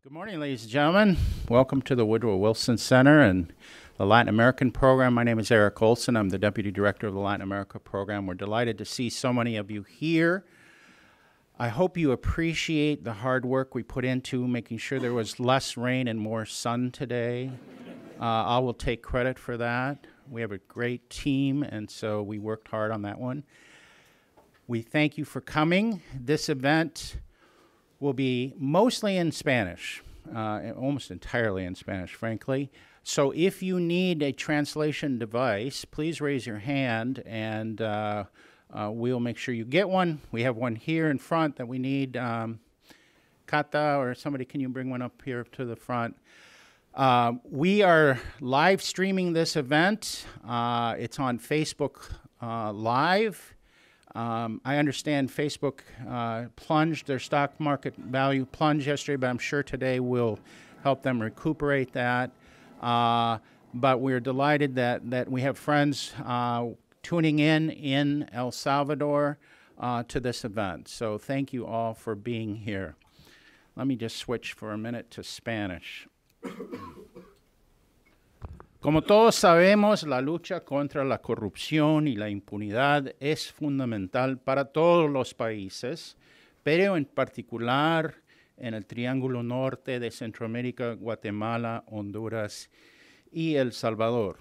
Good morning, ladies and gentlemen. Welcome to the Woodrow Wilson Center and the Latin American program. My name is Eric Olson. I'm the Deputy Director of the Latin America program. We're delighted to see so many of you here. I hope you appreciate the hard work we put into making sure there was less rain and more sun today. I will take credit for that. We have a great team, and so we worked hard on that one. We thank you for coming. This event will be mostly in Spanish, almost entirely in Spanish, frankly. So if you need a translation device, please raise your hand, and we'll make sure you get one. We have one here in front that we need. Kata or somebody, can you bring one up here to the front? We are live streaming this event. It's on Facebook Live. I understand Facebook plunged, their stock market value plunged yesterday, but I'm sure today will help them recuperate that. But we're delighted that we have friends tuning in El Salvador to this event. So thank you all for being here. Let me just switch for a minute to Spanish. Como todos sabemos, la lucha contra la corrupción y la impunidad es fundamental para todos los países, pero en particular en el Triángulo Norte de Centroamérica, Guatemala, Honduras y El Salvador.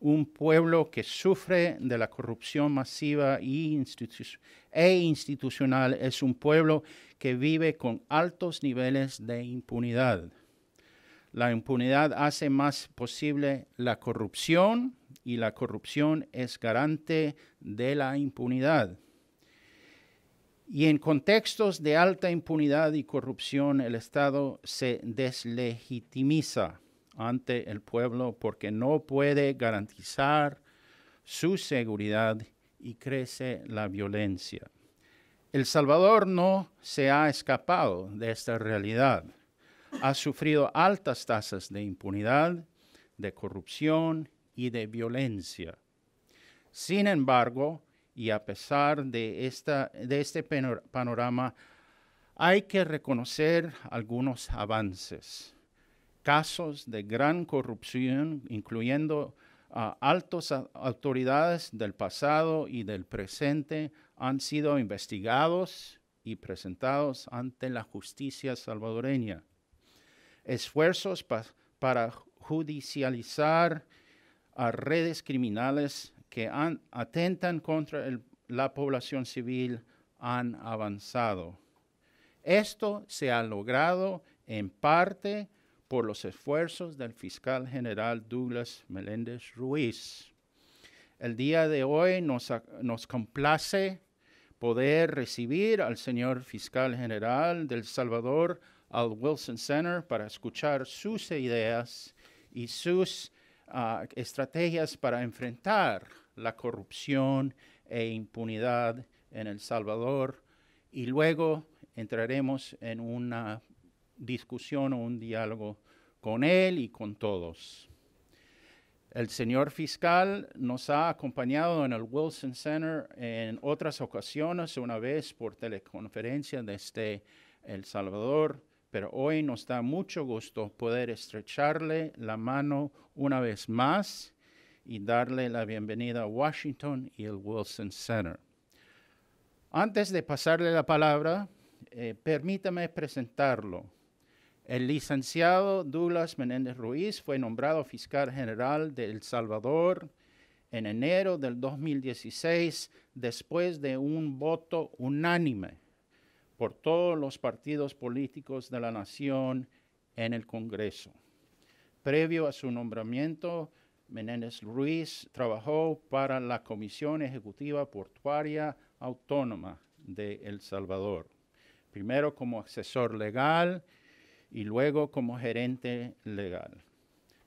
Un pueblo que sufre de la corrupción masiva e institucional es un pueblo que vive con altos niveles de impunidad. La impunidad hace más posible la corrupción y la corrupción es garante de la impunidad. Y en contextos de alta impunidad y corrupción, el Estado se deslegitimiza ante el pueblo porque no puede garantizar su seguridad y crece la violencia. El Salvador no se ha escapado de esta realidad. Ha sufrido altas tasas de impunidad, de corrupción y de violencia. Sin embargo, y a pesar de este panorama, hay que reconocer algunos avances. Casos de gran corrupción, incluyendo altas autoridades del pasado y del presente, han sido investigados y presentados ante la justicia salvadoreña. Esfuerzos para judicializar a redes criminales que atentan contra la población civil han avanzado. Esto se ha logrado en parte por los esfuerzos del fiscal general Douglas Meléndez Ruiz. El día de hoy nos complace poder recibir al señor fiscal general del Salvador al Wilson Center para escuchar sus ideas y sus estrategias para enfrentar la corrupción e impunidad en El Salvador, y luego entraremos en una discusión o un diálogo con él y con todos. El señor fiscal nos ha acompañado en el Wilson Center en otras ocasiones, una vez por teleconferencia desde El Salvador, pero hoy nos da mucho gusto poder estrecharle la mano una vez más y darle la bienvenida a Washington y el Wilson Center. Antes de pasarle la palabra, permítame presentarlo. El licenciado Douglas Meléndez Ruiz fue nombrado fiscal general de El Salvador en enero del 2016 después de un voto unánime por todos los partidos políticos de la nación en el Congreso. Previo a su nombramiento, Meléndez Ruiz trabajó para la Comisión Ejecutiva Portuaria Autónoma de El Salvador, primero como asesor legal y luego como gerente legal.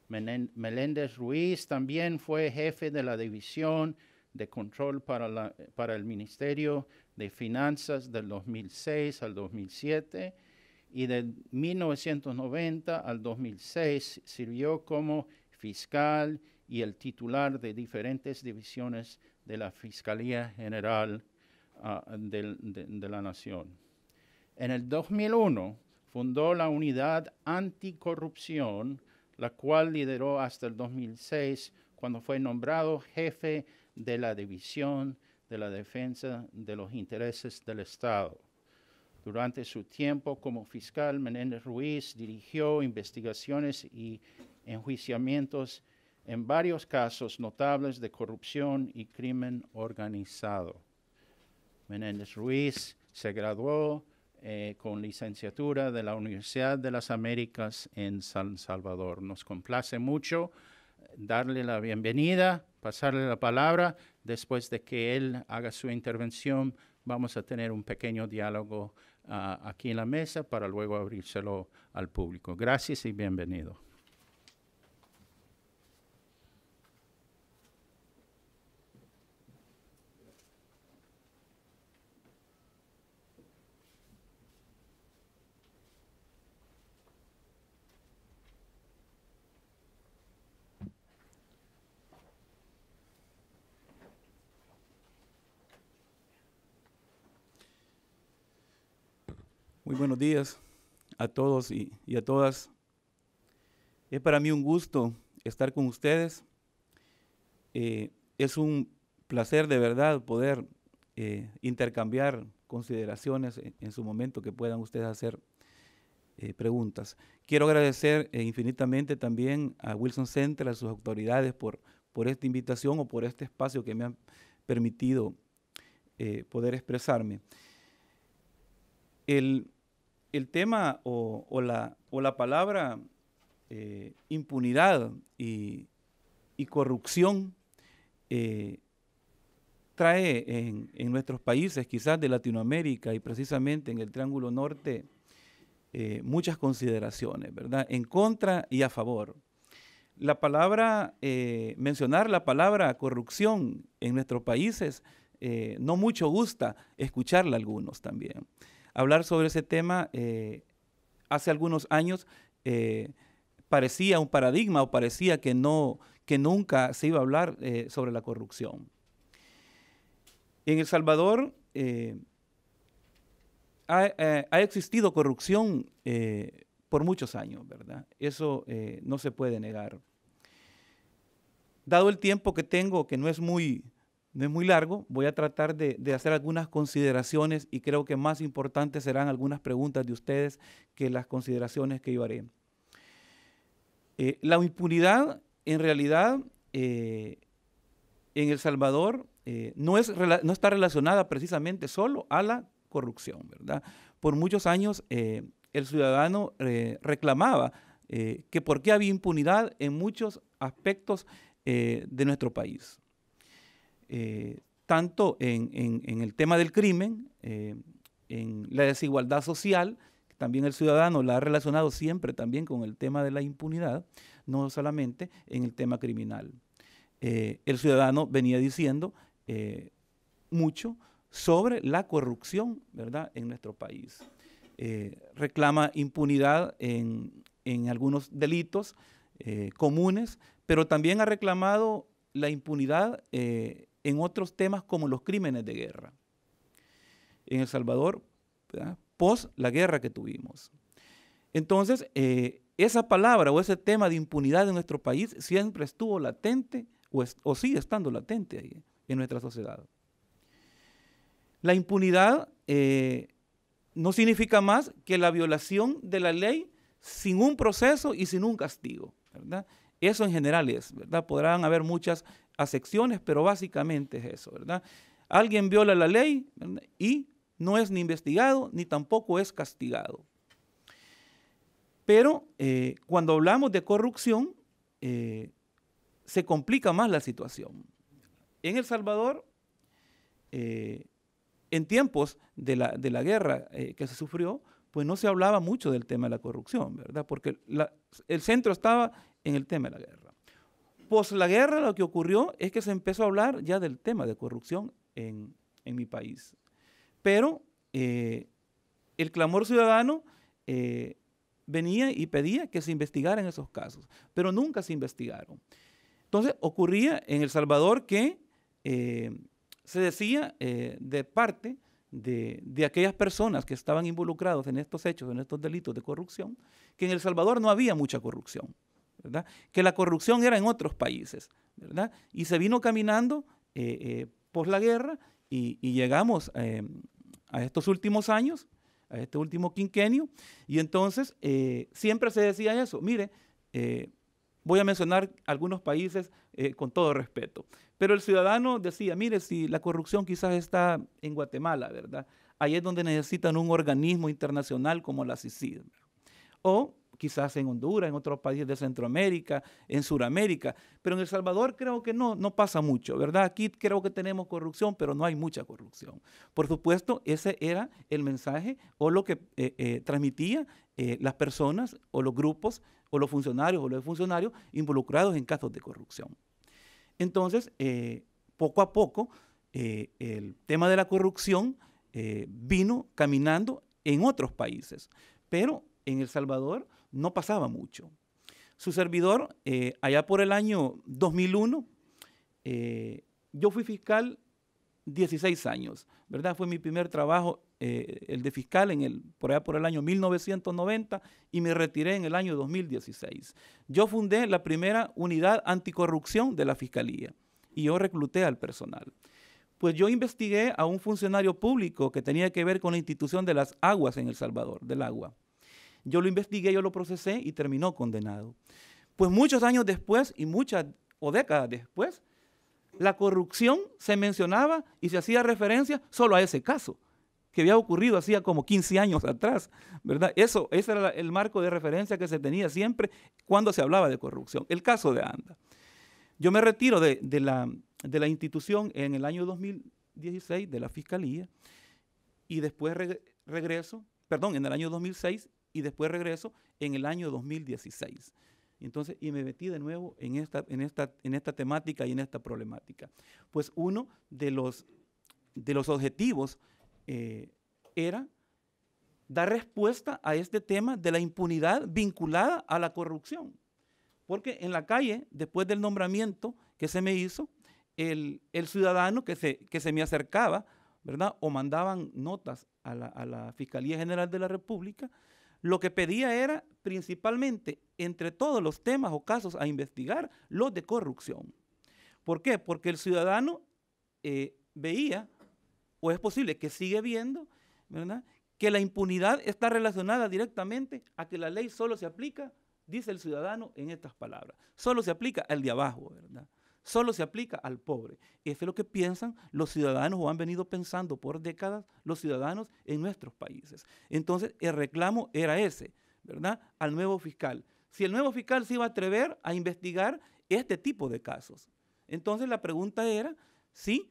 Meléndez Ruiz también fue jefe de la División de Control para el Ministerio de Finanzas del 2006 al 2007 y de 1990 al 2006 sirvió como fiscal y el titular de diferentes divisiones de la Fiscalía General de la Nación. En el 2001 fundó la Unidad Anticorrupción, la cual lideró hasta el 2006, cuando fue nombrado jefe de la División de la Defensa de los Intereses del Estado. Durante su tiempo como fiscal, Menéndez Ruiz dirigió investigaciones y enjuiciamientos en varios casos notables de corrupción y crimen organizado. Menéndez Ruiz se graduó con licenciatura de la Universidad de las Américas en San Salvador. Nos complace mucho darle la bienvenida, pasarle la palabra. Después de que él haga su intervención, vamos a tener un pequeño diálogo aquí en la mesa para luego abrírselo al público. Gracias y bienvenido. Muy buenos días a todos y a todas. Es para mí un gusto estar con ustedes. Es un placer de verdad poder intercambiar consideraciones en su momento que puedan ustedes hacer preguntas. Quiero agradecer infinitamente también a Wilson Center, a sus autoridades por esta invitación o por este espacio que me han permitido poder expresarme. El tema o la palabra impunidad y corrupción trae en nuestros países, quizás de Latinoamérica y precisamente en el Triángulo Norte, muchas consideraciones, ¿verdad? En contra y a favor. La palabra, mencionar la palabra corrupción en nuestros países, no mucho gusta escucharla a algunos también. Hablar sobre ese tema hace algunos años parecía un paradigma o parecía que nunca se iba a hablar sobre la corrupción. En El Salvador ha existido corrupción por muchos años, ¿verdad? Eso no se puede negar. Dado el tiempo que tengo, que no es muy largo, voy a tratar de hacer algunas consideraciones y creo que más importantes serán algunas preguntas de ustedes que las consideraciones que yo haré. La impunidad, en realidad, en El Salvador no está relacionada precisamente solo a la corrupción, ¿verdad? Por muchos años el ciudadano reclamaba que por qué había impunidad en muchos aspectos de nuestro país. Tanto en el tema del crimen, en la desigualdad social, también el ciudadano la ha relacionado siempre también con el tema de la impunidad, no solamente en el tema criminal. El ciudadano venía diciendo mucho sobre la corrupción, ¿verdad?, en nuestro país. Reclama impunidad en algunos delitos comunes, pero también ha reclamado la impunidad en otros temas como los crímenes de guerra. En El Salvador, ¿verdad?, post la guerra que tuvimos. Entonces, esa palabra o ese tema de impunidad en nuestro país siempre estuvo latente o sigue estando latente ahí en nuestra sociedad. La impunidad no significa más que la violación de la ley sin un proceso y sin un castigo, ¿verdad? Eso en general es, ¿verdad? Podrán haber muchas acepciones, pero básicamente es eso, ¿verdad? Alguien viola la ley, ¿verdad?, y no es ni investigado ni tampoco es castigado. Pero cuando hablamos de corrupción, se complica más la situación. En El Salvador, en tiempos de la guerra que se sufrió, pues no se hablaba mucho del tema de la corrupción, ¿verdad? Porque el centro estaba en el tema de la guerra. Pos la guerra lo que ocurrió es que se empezó a hablar ya del tema de corrupción en mi país. Pero el clamor ciudadano venía y pedía que se investigaran esos casos, pero nunca se investigaron. Entonces ocurría en El Salvador que se decía de parte de aquellas personas que estaban involucrados en estos hechos, en estos delitos de corrupción, que en El Salvador no había mucha corrupción, ¿verdad? Que la corrupción era en otros países, ¿verdad? Y se vino caminando por la guerra y llegamos a estos últimos años, a este último quinquenio, y entonces siempre se decía eso. Mire, voy a mencionar algunos países con todo respeto, pero el ciudadano decía, mire, si la corrupción quizás está en Guatemala, ¿verdad? Ahí es donde necesitan un organismo internacional como la CICIG, o quizás en Honduras, en otros países de Centroamérica, en Sudamérica, pero en El Salvador creo que no pasa mucho, ¿verdad? Aquí creo que tenemos corrupción, pero no hay mucha corrupción. Por supuesto, ese era el mensaje o lo que transmitía las personas o los grupos o los funcionarios o los funcionarios involucrados en casos de corrupción. Entonces, poco a poco, el tema de la corrupción vino caminando en otros países, pero en El Salvador no pasaba mucho. Su servidor, allá por el año 2001, yo fui fiscal 16 años, ¿verdad? Fue mi primer trabajo, el de fiscal, por allá por el año 1990, y me retiré en el año 2016. Yo fundé la primera unidad anticorrupción de la Fiscalía y yo recluté al personal. Pues yo investigué a un funcionario público que tenía que ver con la institución de las aguas en El Salvador, del agua. Yo lo investigué, yo lo procesé y terminó condenado. Pues muchos años después o décadas después, la corrupción se mencionaba y se hacía referencia solo a ese caso, que había ocurrido hacía como 15 años atrás, ¿verdad? Ese era el marco de referencia que se tenía siempre cuando se hablaba de corrupción, el caso de Anda. Yo me retiro de la institución en el año 2016, de la Fiscalía, y después regreso, en el año 2006, y después regreso en el año 2016. Entonces, y me metí de nuevo en esta temática y en esta problemática. Pues uno de los objetivos era dar respuesta a este tema de la impunidad vinculada a la corrupción. Porque en la calle, después del nombramiento que se me hizo, el ciudadano que se me acercaba, ¿verdad? O mandaban notas a la Fiscalía General de la República, lo que pedía era principalmente, entre todos los temas o casos a investigar, los de corrupción. ¿Por qué? Porque el ciudadano veía, o es posible que sigue viendo, ¿verdad?, que la impunidad está relacionada directamente a que la ley solo se aplica, dice el ciudadano en estas palabras, solo se aplica al de abajo, ¿verdad? Solo se aplica al pobre. Eso es lo que piensan los ciudadanos o han venido pensando por décadas los ciudadanos en nuestros países. Entonces, el reclamo era ese, ¿verdad?, al nuevo fiscal. Si el nuevo fiscal se iba a atrever a investigar este tipo de casos. Entonces, la pregunta era si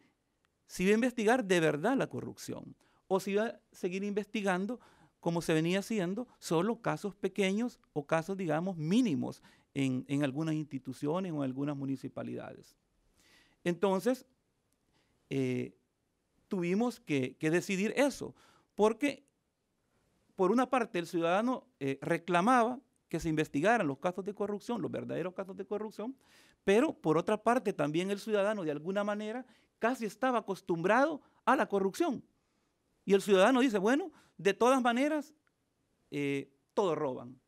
iba a investigar de verdad la corrupción o si iba a seguir investigando como se venía haciendo, solo casos pequeños o casos, digamos, mínimos en algunas instituciones o en algunas municipalidades. Entonces, tuvimos que decidir eso, porque por una parte el ciudadano reclamaba que se investigaran los casos de corrupción, los verdaderos casos de corrupción, pero por otra parte también el ciudadano de alguna manera casi estaba acostumbrado a la corrupción. Y el ciudadano dice, bueno, de todas maneras, todos roban,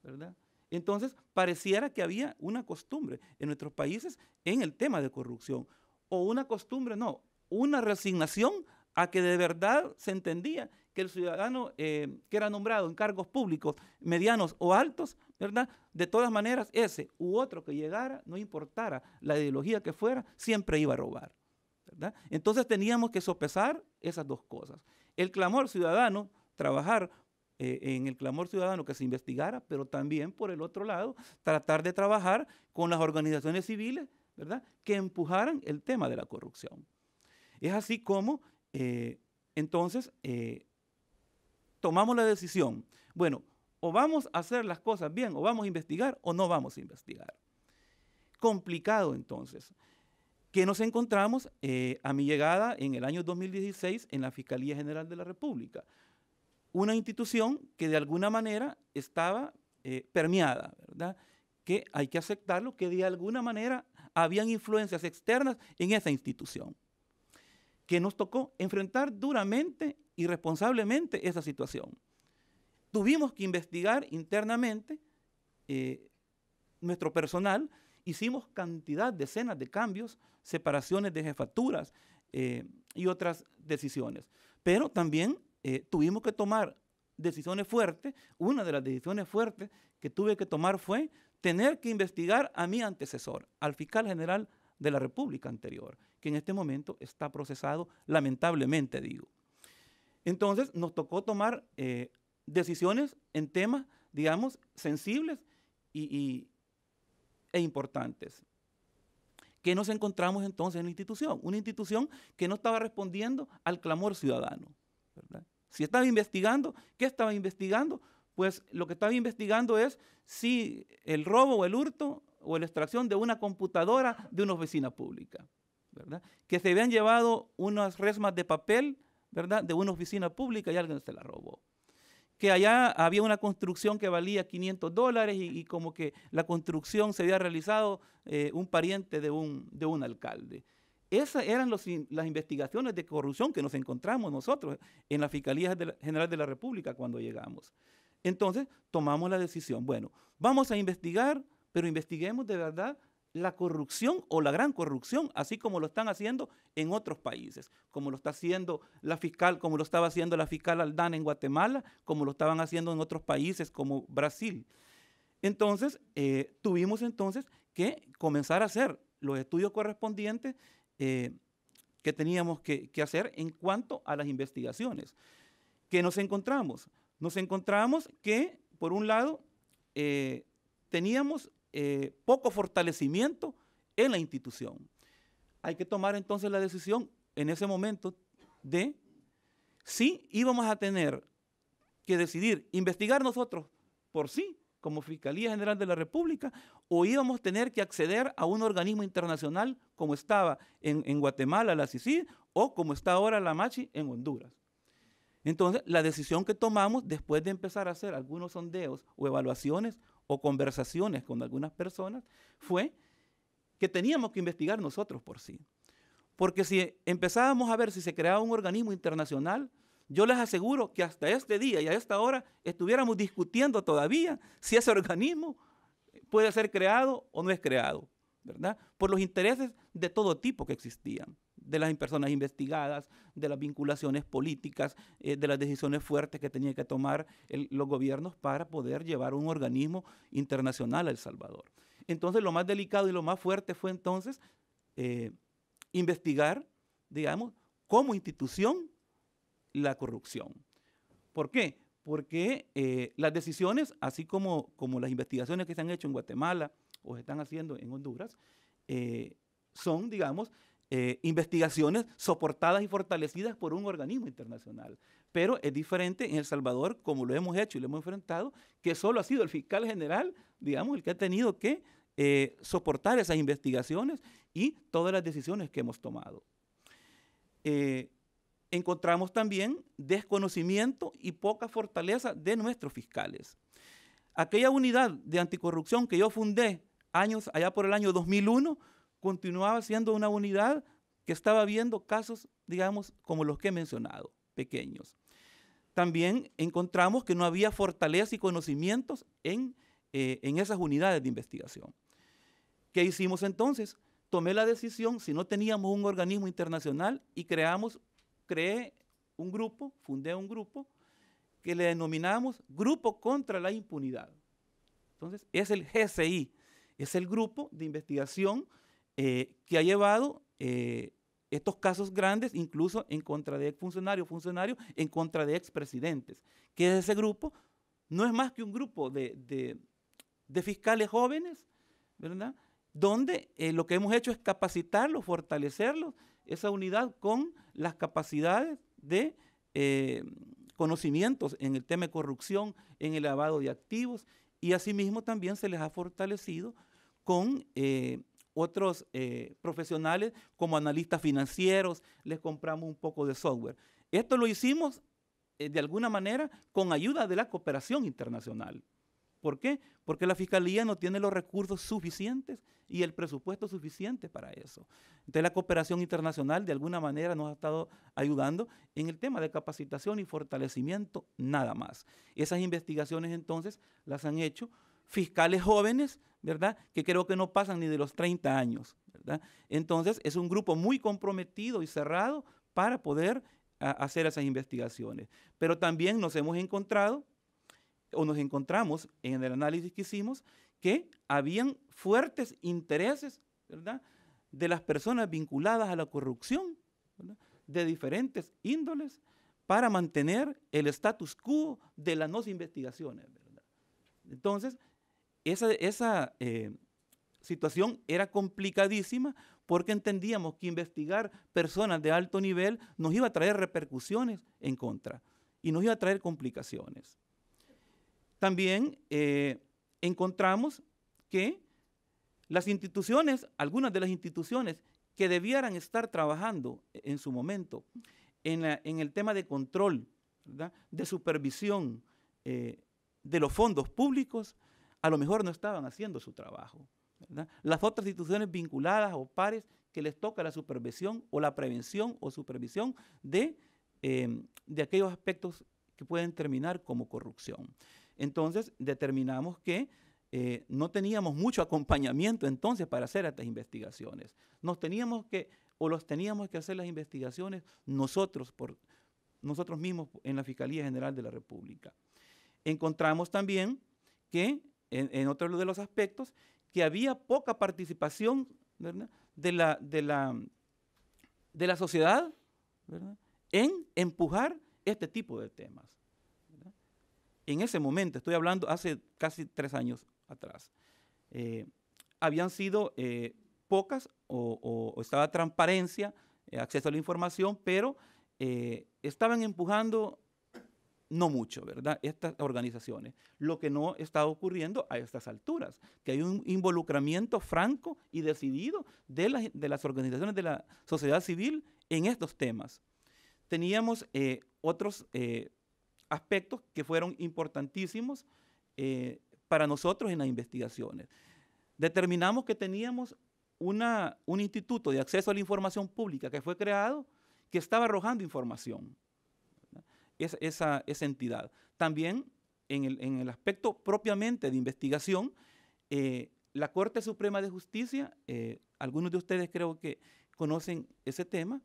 ¿verdad? Entonces, pareciera que había una costumbre en nuestros países en el tema de corrupción. O una costumbre, no, una resignación a que de verdad se entendía que el ciudadano que era nombrado en cargos públicos, medianos o altos, ¿verdad?, de todas maneras, ese u otro que llegara, no importara la ideología que fuera, siempre iba a robar, ¿verdad? Entonces teníamos que sopesar esas dos cosas. El clamor ciudadano, trabajar en el clamor ciudadano que se investigara, pero también, por el otro lado, tratar de trabajar con las organizaciones civiles, ¿verdad?, que empujaran el tema de la corrupción. Es así como, entonces, tomamos la decisión, bueno, o vamos a hacer las cosas bien, o vamos a investigar, o no vamos a investigar. Complicado, entonces. ¿Qué nos encontramos a mi llegada en el año 2016 en la Fiscalía General de la República? Una institución que de alguna manera estaba permeada, ¿verdad?, que hay que aceptarlo, que de alguna manera habían influencias externas en esa institución. que nos tocó enfrentar duramente y responsablemente esa situación. Tuvimos que investigar internamente nuestro personal, hicimos decenas de cambios, separaciones de jefaturas y otras decisiones. Pero también tuvimos que tomar decisiones fuertes. Una de las decisiones fuertes que tuve que tomar fue tener que investigar a mi antecesor, al fiscal general de la República anterior, que en este momento está procesado, lamentablemente digo. Entonces nos tocó tomar decisiones en temas, digamos, sensibles e importantes. ¿Qué nos encontramos entonces en la institución? Una institución que no estaba respondiendo al clamor ciudadano, ¿verdad? Si estaba investigando, ¿qué estaba investigando? Pues lo que estaba investigando es si el robo o el hurto o la extracción de una computadora de una oficina pública, ¿verdad? Que se habían llevado unas resmas de papel, ¿verdad?, de una oficina pública y alguien se la robó. Que allá había una construcción que valía $500 y como que la construcción se había realizado un pariente de un alcalde. Esas eran las investigaciones de corrupción que nos encontramos nosotros en la Fiscalía General de la República cuando llegamos. Entonces tomamos la decisión, bueno, vamos a investigar, pero investiguemos de verdad la corrupción o la gran corrupción, así como lo están haciendo en otros países, como lo está haciendo la fiscal, como lo estaba haciendo la fiscal Aldana en Guatemala, como lo estaban haciendo en otros países como Brasil. Entonces, tuvimos entonces que comenzar a hacer los estudios correspondientes que teníamos que hacer en cuanto a las investigaciones. ¿Qué nos encontramos? Nos encontramos que, por un lado, teníamos poco fortalecimiento en la institución. Hay que tomar entonces la decisión en ese momento de si íbamos a tener que decidir investigar nosotros por sí, como Fiscalía General de la República, o íbamos a tener que acceder a un organismo internacional como estaba en Guatemala, la CICIG, o como está ahora la MACHI en Honduras. Entonces, la decisión que tomamos después de empezar a hacer algunos sondeos o evaluaciones o conversaciones con algunas personas fue que teníamos que investigar nosotros por sí. Porque si empezábamos a ver si se creaba un organismo internacional, yo les aseguro que hasta este día y a esta hora estuviéramos discutiendo todavía si ese organismo puede ser creado o no es creado, ¿verdad? Por los intereses de todo tipo que existían, de las personas investigadas, de las vinculaciones políticas, de las decisiones fuertes que tenían que tomar los gobiernos para poder llevar un organismo internacional a El Salvador. Entonces, lo más delicado y lo más fuerte fue entonces investigar, digamos, como institución la corrupción. ¿Por qué? Porque las decisiones, así como las investigaciones que se han hecho en Guatemala o se están haciendo en Honduras, son, digamos, investigaciones soportadas y fortalecidas por un organismo internacional. Pero es diferente en El Salvador, como lo hemos hecho y lo hemos enfrentado, que solo ha sido el fiscal general, digamos, el que ha tenido que soportar esas investigaciones y todas las decisiones que hemos tomado. Encontramos también desconocimiento y poca fortaleza de nuestros fiscales. Aquella unidad de anticorrupción que yo fundé allá por el año 2001, continuaba siendo una unidad que estaba viendo casos, digamos, como los que he mencionado, pequeños. También encontramos que no había fortaleza y conocimientos en esas unidades de investigación. ¿Qué hicimos entonces? Tomé la decisión, si no teníamos un organismo internacional, y creé un grupo, fundé un grupo, que le denominamos Grupo contra la Impunidad. Entonces, es el GCI, es el grupo de investigación que ha llevado estos casos grandes, incluso en contra de exfuncionarios, en contra de expresidentes. Que es ese grupo, no es más que un grupo de fiscales jóvenes, ¿verdad?, donde lo que hemos hecho es capacitarlos, fortalecerlos, esa unidad con las capacidades de conocimientos en el tema de corrupción, en el lavado de activos, y asimismo también se les ha fortalecido con otros profesionales como analistas financieros, les compramos un poco de software. Esto lo hicimos de alguna manera con ayuda de la cooperación internacional, ¿Por qué? Porque la Fiscalía no tiene los recursos suficientes y el presupuesto suficiente para eso. Entonces la cooperación internacional de alguna manera nos ha estado ayudando en el tema de capacitación y fortalecimiento, nada más. Esas investigaciones entonces las han hecho fiscales jóvenes, ¿verdad?, que creo que no pasan ni de los 30 años, ¿verdad? Entonces es un grupo muy comprometido y cerrado para poder hacer esas investigaciones. Pero también nos hemos encontrado o nos encontramos en el análisis que hicimos que habían fuertes intereses, ¿verdad?, de las personas vinculadas a la corrupción, ¿verdad?, de diferentes índoles para mantener el status quo de las no investigaciones, ¿verdad? Entonces, esa situación era complicadísima porque entendíamos que investigar personas de alto nivel nos iba a traer repercusiones en contra y nos iba a traer complicaciones. También encontramos que las instituciones, algunas de las instituciones que debieran estar trabajando en su momento en el tema de control, ¿verdad?, de supervisión de los fondos públicos, a lo mejor no estaban haciendo su trabajo, ¿verdad? Las otras instituciones vinculadas o pares que les toca la supervisión o la prevención o supervisión de aquellos aspectos que pueden terminar como corrupción. Entonces determinamos que no teníamos mucho acompañamiento entonces para hacer estas investigaciones. Los teníamos que hacer las investigaciones nosotros mismos en la Fiscalía General de la República. Encontramos también que en otro de los aspectos que había poca participación, ¿verdad?, de la sociedad, ¿verdad?, en empujar este tipo de temas. En ese momento, estoy hablando hace casi 3 años atrás, habían sido pocas o estaba transparencia, acceso a la información, pero estaban empujando no mucho, ¿verdad?, estas organizaciones. Lo que no está ocurriendo a estas alturas, que hay un involucramiento franco y decidido de las organizaciones de la sociedad civil en estos temas. Teníamos otros aspectos que fueron importantísimos para nosotros en las investigaciones. Determinamos que teníamos un instituto de acceso a la información pública que fue creado, que estaba arrojando información, esa entidad. También en el aspecto propiamente de investigación, la Corte Suprema de Justicia, algunos de ustedes creo que conocen ese tema,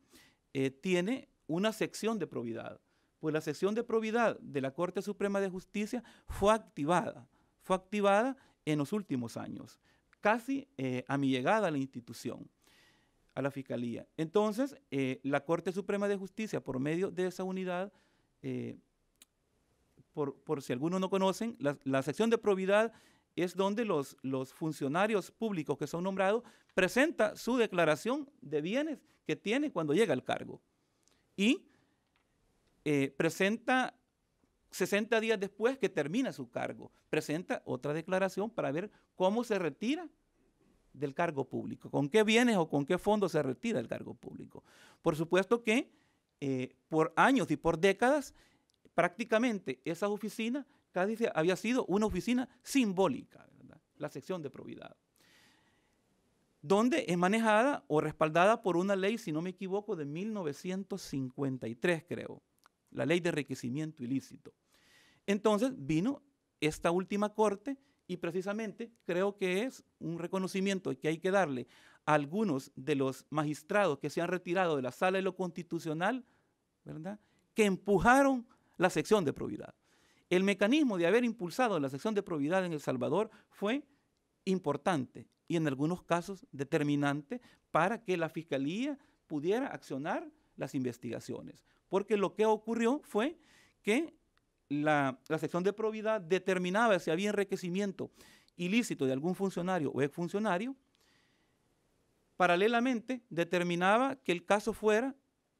tiene una sección de probidad. Pues la sección de probidad de la Corte Suprema de Justicia fue activada en los últimos años, casi a mi llegada a la institución, a la Fiscalía. Entonces, la Corte Suprema de Justicia, por medio de esa unidad, por si algunos no conocen, la sección de probidad es donde los funcionarios públicos que son nombrados presentan su declaración de bienes que tiene cuando llega al cargo. Y presenta 60 días después que termina su cargo, presenta otra declaración para ver cómo se retira del cargo público, con qué bienes o con qué fondos se retira del cargo público. Por supuesto que por años y por décadas, prácticamente esa oficina casi había sido una oficina simbólica, ¿verdad?, la sección de probidad, donde es manejada o respaldada por una ley, si no me equivoco, de 1953, creo, la ley de enriquecimiento ilícito. Entonces vino esta última corte y precisamente creo que es un reconocimiento que hay que darle a algunos de los magistrados que se han retirado de la sala de lo constitucional, ¿verdad?, que empujaron la sección de probidad. El mecanismo de haber impulsado la sección de probidad en El Salvador fue importante y en algunos casos determinante para que la Fiscalía pudiera accionar las investigaciones. Porque lo que ocurrió fue que la sección de probidad determinaba si había enriquecimiento ilícito de algún funcionario o exfuncionario, paralelamente determinaba que el caso fuera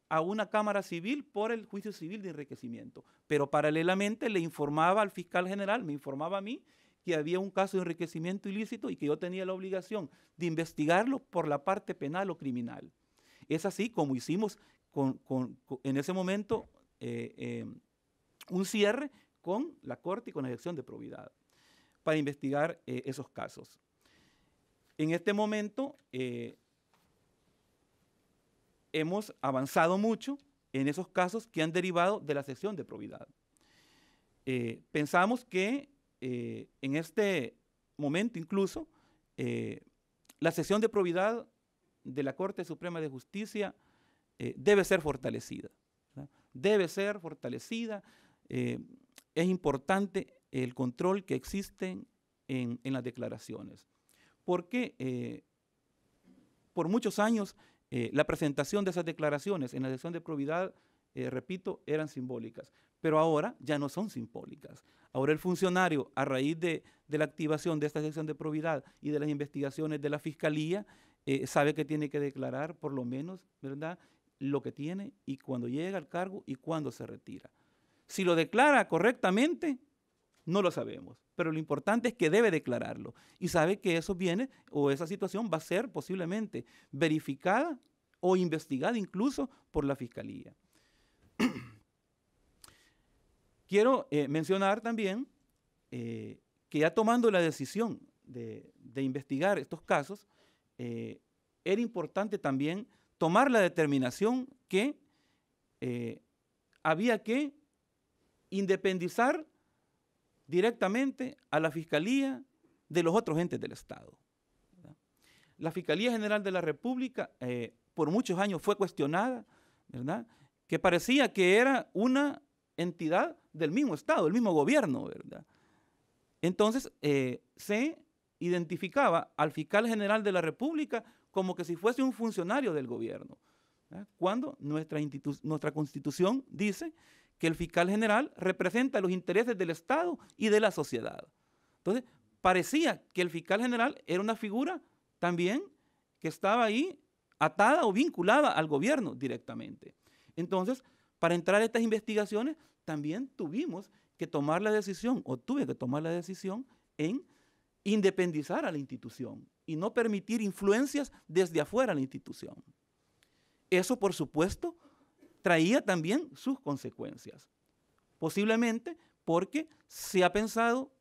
a una cámara civil por el juicio civil de enriquecimiento, pero paralelamente le informaba al fiscal general, me informaba a mí, que había un caso de enriquecimiento ilícito y que yo tenía la obligación de investigarlo por la parte penal o criminal. Es así como hicimos en ese momento un cierre con la Corte y con la sección de probidad. para investigar esos casos. En este momento hemos avanzado mucho en esos casos que han derivado de la sección de probidad. Pensamos que en este momento incluso la sección de probidad de la Corte Suprema de Justicia debe ser fortalecida, ¿verdad? Debe ser fortalecida. Es importante el control que existe en las declaraciones, porque por muchos años la presentación de esas declaraciones en la sección de probidad, repito, eran simbólicas, pero ahora ya no son simbólicas. Ahora el funcionario, a raíz de la activación de esta sección de probidad y de las investigaciones de la Fiscalía, sabe que tiene que declarar por lo menos, ¿verdad?, lo que tiene y cuando llega al cargo y cuando se retira. Si lo declara correctamente, no lo sabemos, pero lo importante es que debe declararlo y sabe que eso viene o esa situación va a ser posiblemente verificada o investigada incluso por la Fiscalía. Quiero mencionar también que ya tomando la decisión de investigar estos casos, era importante también tomar la determinación que había que independizar directamente a la Fiscalía de los otros entes del Estado, ¿verdad? La Fiscalía General de la República por muchos años fue cuestionada, ¿verdad?, que parecía que era una entidad del mismo Estado, del mismo gobierno, ¿verdad? Entonces se identificaba al fiscal general de la República como que si fuese un funcionario del gobierno, ¿verdad?, cuando nuestra Constitución dice que el fiscal general representa los intereses del Estado y de la sociedad. Entonces, parecía que el fiscal general era una figura también que estaba ahí atada o vinculada al gobierno directamente. Entonces, para entrar a estas investigaciones, también tuvimos que tomar la decisión, o tuve que tomar la decisión, en independizar a la institución y no permitir influencias desde afuera a la institución. Eso, por supuesto, traía también sus consecuencias. Posiblemente porque se ha pensado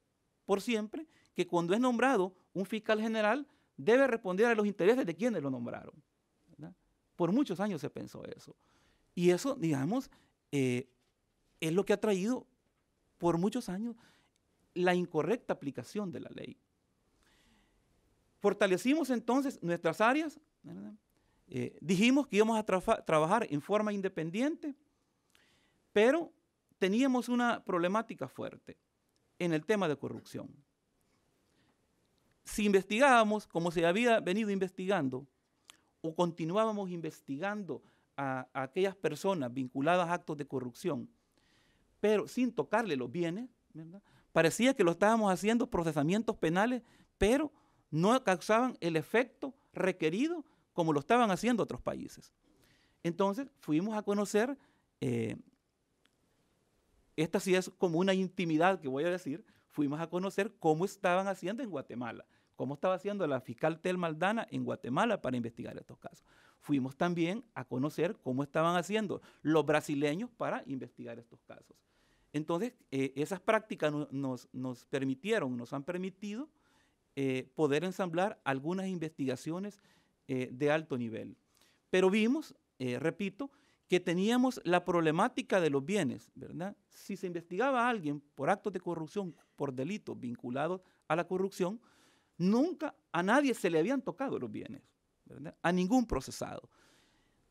por siempre que cuando es nombrado un fiscal general debe responder a los intereses de quienes lo nombraron, ¿verdad? Por muchos años se pensó eso. Y eso, digamos, es lo que ha traído por muchos años la incorrecta aplicación de la ley. Fortalecimos entonces nuestras áreas, ¿verdad? Dijimos que íbamos a trabajar en forma independiente, pero teníamos una problemática fuerte en el tema de corrupción. Si investigábamos como se había venido investigando o continuábamos investigando a aquellas personas vinculadas a actos de corrupción, pero sin tocarle los bienes, ¿verdad?, parecía que lo estábamos haciendo procesamientos penales, pero no causaban el efecto requerido como lo estaban haciendo otros países. Entonces fuimos a conocer, esta sí es como una intimidad que voy a decir, fuimos a conocer cómo estaban haciendo en Guatemala, cómo estaba haciendo la fiscal Telma Aldana en Guatemala para investigar estos casos. Fuimos también a conocer cómo estaban haciendo los brasileños para investigar estos casos. Entonces, esas prácticas nos han permitido poder ensamblar algunas investigaciones de alto nivel. Pero vimos, repito, que teníamos la problemática de los bienes, ¿verdad? Si se investigaba a alguien por actos de corrupción, por delitos vinculados a la corrupción, nunca a nadie se le habían tocado los bienes, ¿verdad?, a ningún procesado.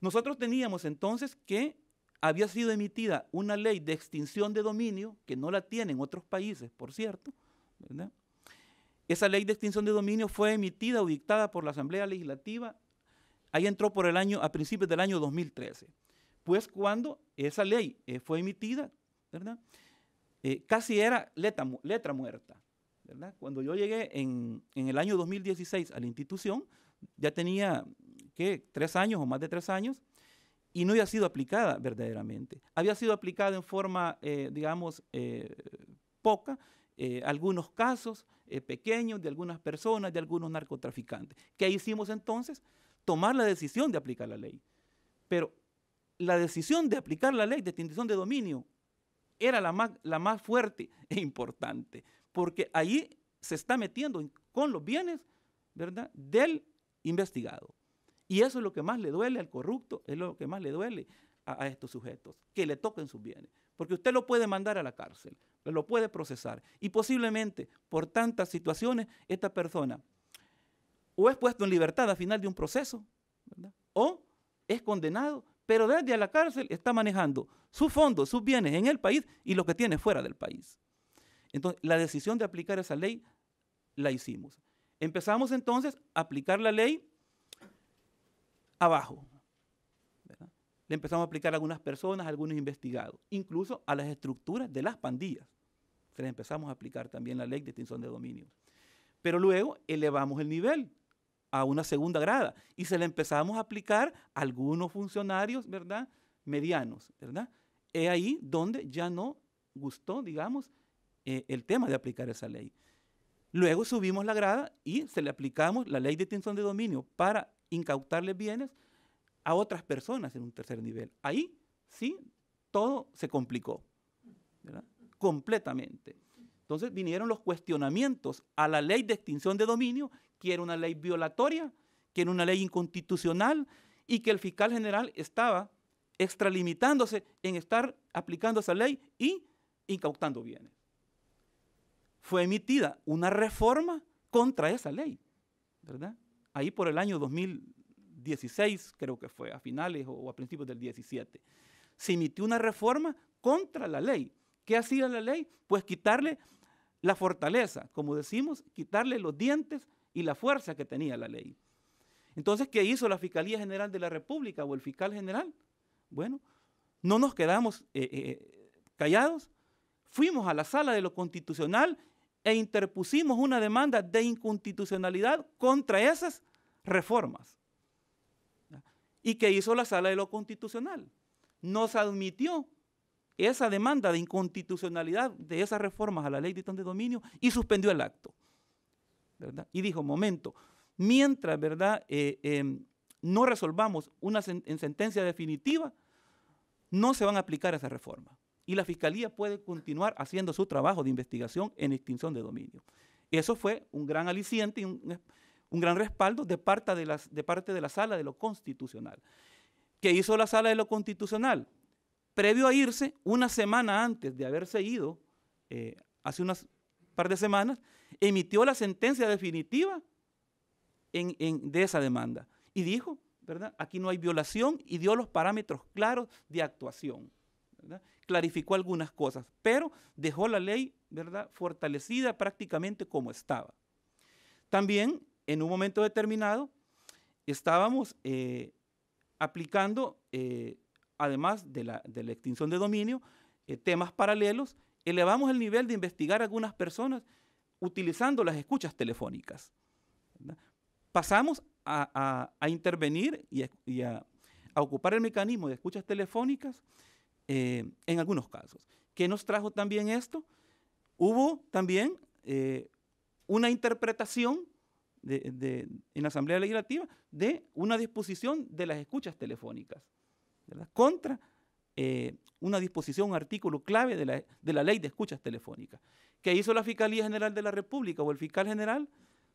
Nosotros teníamos entonces que había sido emitida una ley de extinción de dominio, que no la tienen otros países, por cierto, ¿verdad? Esa ley de extinción de dominio fue emitida o dictada por la Asamblea Legislativa, ahí entró a principios del año 2013. Pues cuando esa ley fue emitida, ¿verdad?, casi era letra muerta, ¿verdad? Cuando yo llegué en el año 2016 a la institución, ya tenía, ¿qué?, 3 años o más de 3 años, y no había sido aplicada verdaderamente. Había sido aplicada en forma, digamos, poca, algunos casos pequeños de algunas personas, de algunos narcotraficantes. ¿Qué hicimos entonces? Tomar la decisión de aplicar la ley. Pero la decisión de aplicar la ley de extinción de dominio era la más fuerte e importante, porque ahí se está metiendo con los bienes, ¿verdad?, del investigado. Y eso es lo que más le duele al corrupto, es lo que más le duele a estos sujetos, que le toquen sus bienes. Porque usted lo puede mandar a la cárcel, lo puede procesar, y posiblemente por tantas situaciones esta persona o es puesto en libertad al final de un proceso, ¿verdad?, o es condenado, pero desde la cárcel está manejando sus fondos, sus bienes en el país y lo que tiene fuera del país. Entonces, la decisión de aplicar esa ley la hicimos. Empezamos entonces a aplicar la ley abajo, ¿verdad? Le empezamos a aplicar a algunas personas, a algunos investigados, incluso a las estructuras de las pandillas. Se les empezamos a aplicar también la ley de extinción de dominio. Pero luego elevamos el nivel a una segunda grada y se le empezamos a aplicar a algunos funcionarios, ¿verdad?, medianos, ¿verdad? Es ahí donde ya no gustó, digamos, el tema de aplicar esa ley. Luego subimos la grada y se le aplicamos la ley de extinción de dominio para incautarles bienes a otras personas en un tercer nivel. Ahí sí todo se complicó, ¿verdad?, completamente. Entonces vinieron los cuestionamientos a la ley de extinción de dominio, que era una ley violatoria, que era una ley inconstitucional y que el fiscal general estaba extralimitándose en estar aplicando esa ley y incautando bienes. Fue emitida una reforma contra esa ley, ¿verdad? Ahí por el año 2016, creo que fue, a finales o a principios del 17. Se emitió una reforma contra la ley. ¿Qué hacía la ley? Pues quitarle la fortaleza, como decimos, quitarle los dientes y la fuerza que tenía la ley. Entonces, ¿qué hizo la Fiscalía General de la República o el fiscal general? Bueno, no nos quedamos callados, fuimos a la Sala de lo Constitucional e interpusimos una demanda de inconstitucionalidad contra esas reformas. ¿Y qué hizo la Sala de lo Constitucional? Nos admitió esa demanda de inconstitucionalidad de esas reformas a la ley de extinción de dominio y suspendió el acto, ¿verdad? Y dijo, momento, mientras, ¿verdad?, no resolvamos en sentencia definitiva, no se van a aplicar esas reformas. Y la Fiscalía puede continuar haciendo su trabajo de investigación en extinción de dominio. Eso fue un gran aliciente y un gran respaldo de parte de la Sala de lo Constitucional. ¿Qué hizo la Sala de lo Constitucional? Previo a irse, una semana antes de haberse ido, hace unas par de semanas, emitió la sentencia definitiva de esa demanda. Y dijo, ¿verdad?, aquí no hay violación y dio los parámetros claros de actuación, ¿verdad? Clarificó algunas cosas, pero dejó la ley, ¿verdad?, fortalecida prácticamente como estaba. También, en un momento determinado, estábamos aplicando, además de la extinción de dominio, temas paralelos, elevamos el nivel de investigar a algunas personas utilizando las escuchas telefónicas, ¿verdad? Pasamos a intervenir y a ocupar el mecanismo de escuchas telefónicas en algunos casos. ¿Qué nos trajo también esto? Hubo también una interpretación en la Asamblea Legislativa de una disposición de las escuchas telefónicas, ¿verdad?, contra una disposición, un artículo clave de la ley de escuchas telefónicas. ¿Qué hizo la Fiscalía General de la República o el fiscal general?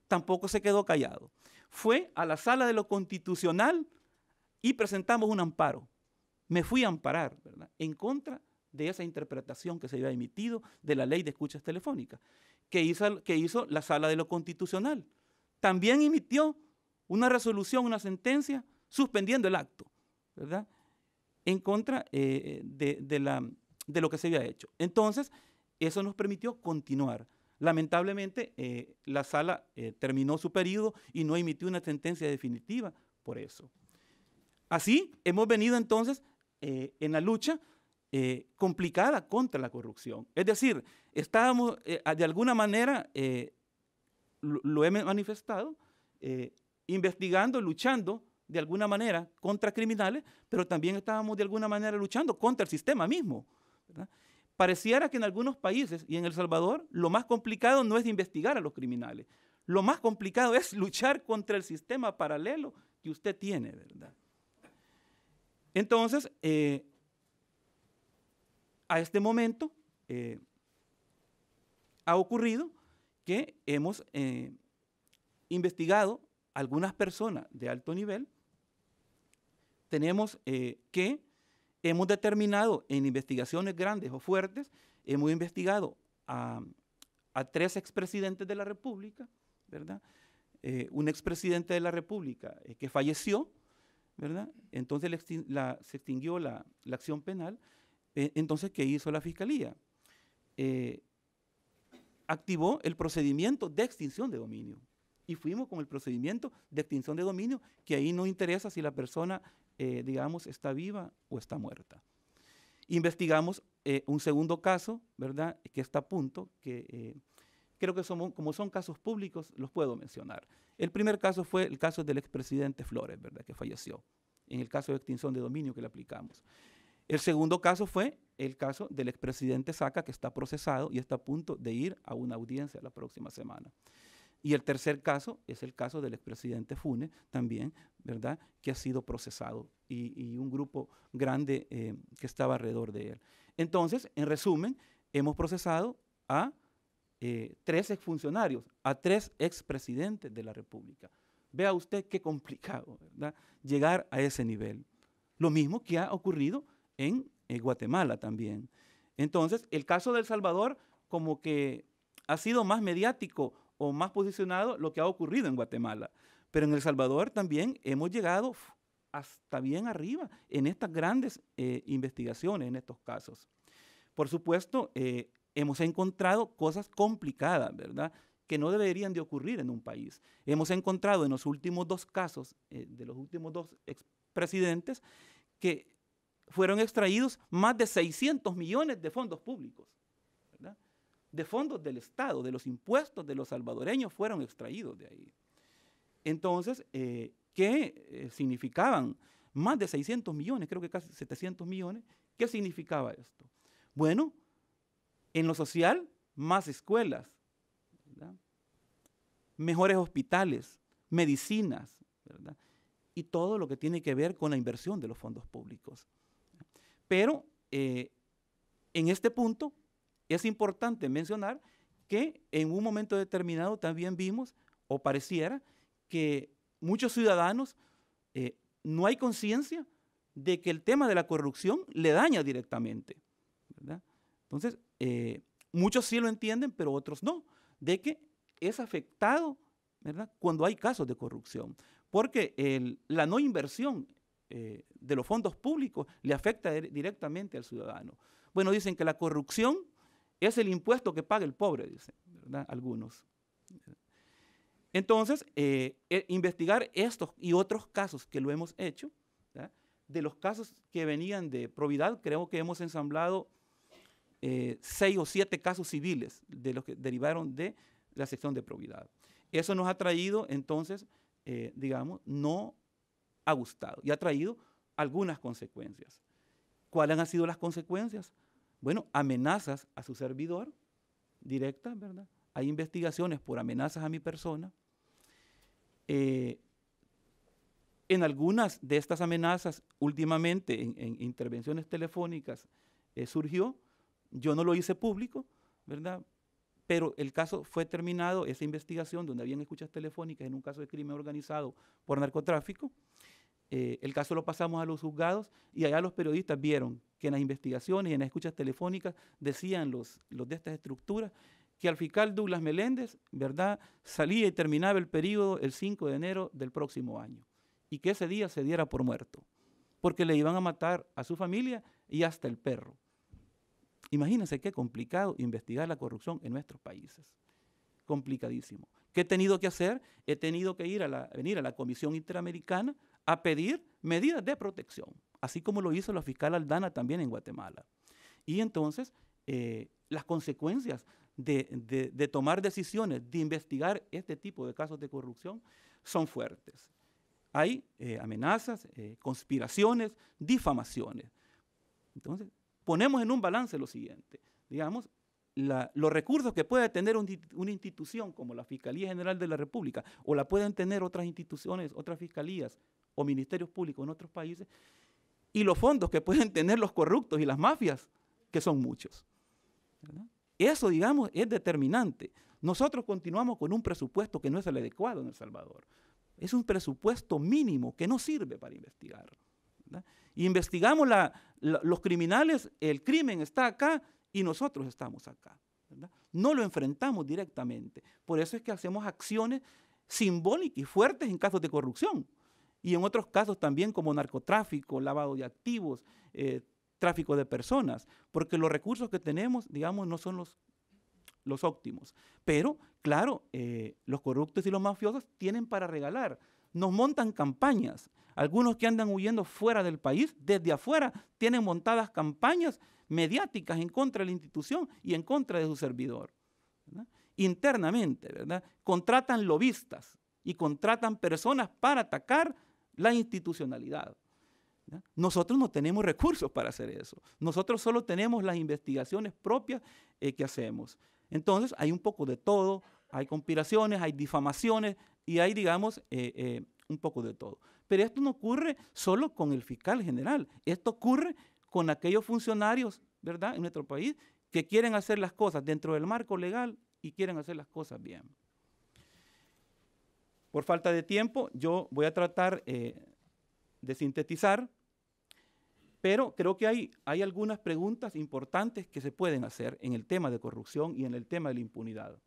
Tampoco se quedó callado. Fue a la Sala de lo Constitucional y presentamos un amparo. Me fui a amparar, ¿verdad?, en contra de esa interpretación que se había emitido de la ley de escuchas telefónicas. ¿Qué hizo la Sala de lo Constitucional? También emitió una resolución, una sentencia, suspendiendo el acto, ¿verdad?, en contra de lo que se había hecho. Entonces, eso nos permitió continuar. Lamentablemente, la sala terminó su periodo y no emitió una sentencia definitiva por eso. Así, hemos venido entonces en la lucha complicada contra la corrupción. Es decir, estábamos de alguna manera, lo he manifestado, investigando, luchando de alguna manera contra criminales, pero también estábamos de alguna manera luchando contra el sistema mismo, ¿verdad? Pareciera que en algunos países y en El Salvador lo más complicado no es investigar a los criminales, lo más complicado es luchar contra el sistema paralelo que usted tiene, ¿verdad? Entonces, a este momento ha ocurrido que hemos investigado algunas personas de alto nivel. Tenemos que hemos determinado en investigaciones grandes o fuertes, hemos investigado a 3 expresidentes de la República, ¿verdad? Un expresidente de la República que falleció, ¿verdad? Entonces se extinguió la acción penal. Entonces, ¿qué hizo la Fiscalía? Activó el procedimiento de extinción de dominio. Y fuimos con el procedimiento de extinción de dominio, que ahí no interesa si la persona, digamos, está viva o está muerta. Investigamos un segundo caso, ¿verdad?, que está a punto, que creo que como son casos públicos, los puedo mencionar. El primer caso fue el caso del expresidente Flores, ¿verdad?, que falleció, en el caso de extinción de dominio que le aplicamos. El segundo caso fue el caso del expresidente Saca, que está procesado y está a punto de ir a una audiencia la próxima semana. Y el tercer caso es el caso del expresidente Funes, también, ¿verdad?, que ha sido procesado y un grupo grande que estaba alrededor de él. Entonces, en resumen, hemos procesado a 3 exfuncionarios, a 3 expresidentes de la República. Vea usted qué complicado, ¿verdad?, llegar a ese nivel. Lo mismo que ha ocurrido en Guatemala también. Entonces, el caso de El Salvador como que ha sido más mediático o más posicionado lo que ha ocurrido en Guatemala. Pero en El Salvador también hemos llegado hasta bien arriba en estas grandes investigaciones, en estos casos. Por supuesto, hemos encontrado cosas complicadas, ¿verdad?, que no deberían de ocurrir en un país. Hemos encontrado en los últimos 2 casos, de los últimos 2 expresidentes, que fueron extraídos más de 600 millones de fondos públicos, ¿verdad?, de fondos del Estado, de los impuestos de los salvadoreños fueron extraídos de ahí. Entonces, ¿qué significaban? Más de 600 millones, creo que casi 700 millones. ¿Qué significaba esto? Bueno, en lo social, más escuelas, ¿verdad?, mejores hospitales, medicinas, ¿verdad?, y todo lo que tiene que ver con la inversión de los fondos públicos. Pero en este punto es importante mencionar que en un momento determinado también vimos, o pareciera, que muchos ciudadanos no hay conciencia de que el tema de la corrupción le daña directamente, ¿verdad? Entonces, muchos sí lo entienden, pero otros no, de que es afectado, ¿verdad?, cuando hay casos de corrupción, porque la no inversión de los fondos públicos le afecta directamente al ciudadano. Bueno, dicen que la corrupción es el impuesto que paga el pobre, dicen, ¿verdad?, algunos. Entonces, investigar estos y otros casos que lo hemos hecho, ¿verdad?, de los casos que venían de probidad, creo que hemos ensamblado 6 o 7 casos civiles de los que derivaron de la sección de probidad. Eso nos ha traído, entonces, digamos, no ha gustado y ha traído algunas consecuencias. ¿Cuáles han sido las consecuencias? Bueno, amenazas a su servidor directas, ¿verdad? Hay investigaciones por amenazas a mi persona. En algunas de estas amenazas, últimamente en intervenciones telefónicas surgió, yo no lo hice público, ¿verdad?, pero el caso fue terminado, esa investigación donde habían escuchas telefónicas en un caso de crimen organizado por narcotráfico. El caso lo pasamos a los juzgados y allá los periodistas vieron que en las investigaciones y en las escuchas telefónicas decían los de estas estructuras que al fiscal Douglas Meléndez, ¿verdad?, salía y terminaba el periodo el 5 de enero del próximo año y que ese día se diera por muerto porque le iban a matar a su familia y hasta el perro. Imagínense qué complicado investigar la corrupción en nuestros países. Complicadísimo. ¿Qué he tenido que hacer? He tenido que venir a la Comisión Interamericana a pedir medidas de protección, así como lo hizo la fiscal Aldana también en Guatemala. Y entonces, las consecuencias de tomar decisiones, de investigar este tipo de casos de corrupción, son fuertes. Hay amenazas, conspiraciones, difamaciones. Entonces, ponemos en un balance lo siguiente, digamos, los recursos que puede tener una institución como la Fiscalía General de la República o la pueden tener otras instituciones, otras fiscalías o ministerios públicos en otros países, y los fondos que pueden tener los corruptos y las mafias, que son muchos, ¿verdad? Eso, digamos, es determinante. Nosotros continuamos con un presupuesto que no es el adecuado en El Salvador. Es un presupuesto mínimo que no sirve para investigar, ¿verdad? Y investigamos los criminales, el crimen está acá y nosotros estamos acá, ¿verdad? No lo enfrentamos directamente. Por eso es que hacemos acciones simbólicas y fuertes en casos de corrupción. Y en otros casos también como narcotráfico, lavado de activos, tráfico de personas, porque los recursos que tenemos, digamos, no son los óptimos. Pero, claro, los corruptos y los mafiosos tienen para regalar. Nos montan campañas. Algunos que andan huyendo fuera del país, desde afuera, tienen montadas campañas mediáticas en contra de la institución y en contra de su servidor, ¿verdad? Internamente, ¿verdad? Contratan lobistas y contratan personas para atacar la institucionalidad, ¿verdad? Nosotros no tenemos recursos para hacer eso. Nosotros solo tenemos las investigaciones propias que hacemos. Entonces, hay un poco de todo, hay conspiraciones, hay difamaciones y hay, digamos, un poco de todo. Pero esto no ocurre solo con el fiscal general, esto ocurre con aquellos funcionarios, ¿verdad?, en nuestro país que quieren hacer las cosas dentro del marco legal y quieren hacer las cosas bien. Por falta de tiempo, yo voy a tratar de sintetizar, pero creo que hay algunas preguntas importantes que se pueden hacer en el tema de corrupción y en el tema de la impunidad.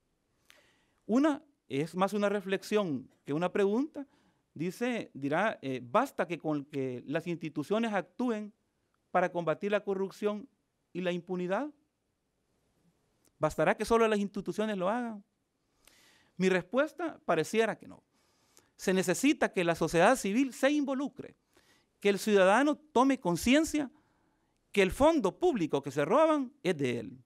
Una es más una reflexión que una pregunta. Dirá, basta que con que las instituciones actúen para combatir la corrupción y la impunidad. ¿Bastará que solo las instituciones lo hagan? Mi respuesta pareciera que no. Se necesita que la sociedad civil se involucre, que el ciudadano tome conciencia que el fondo público que se roban es de él,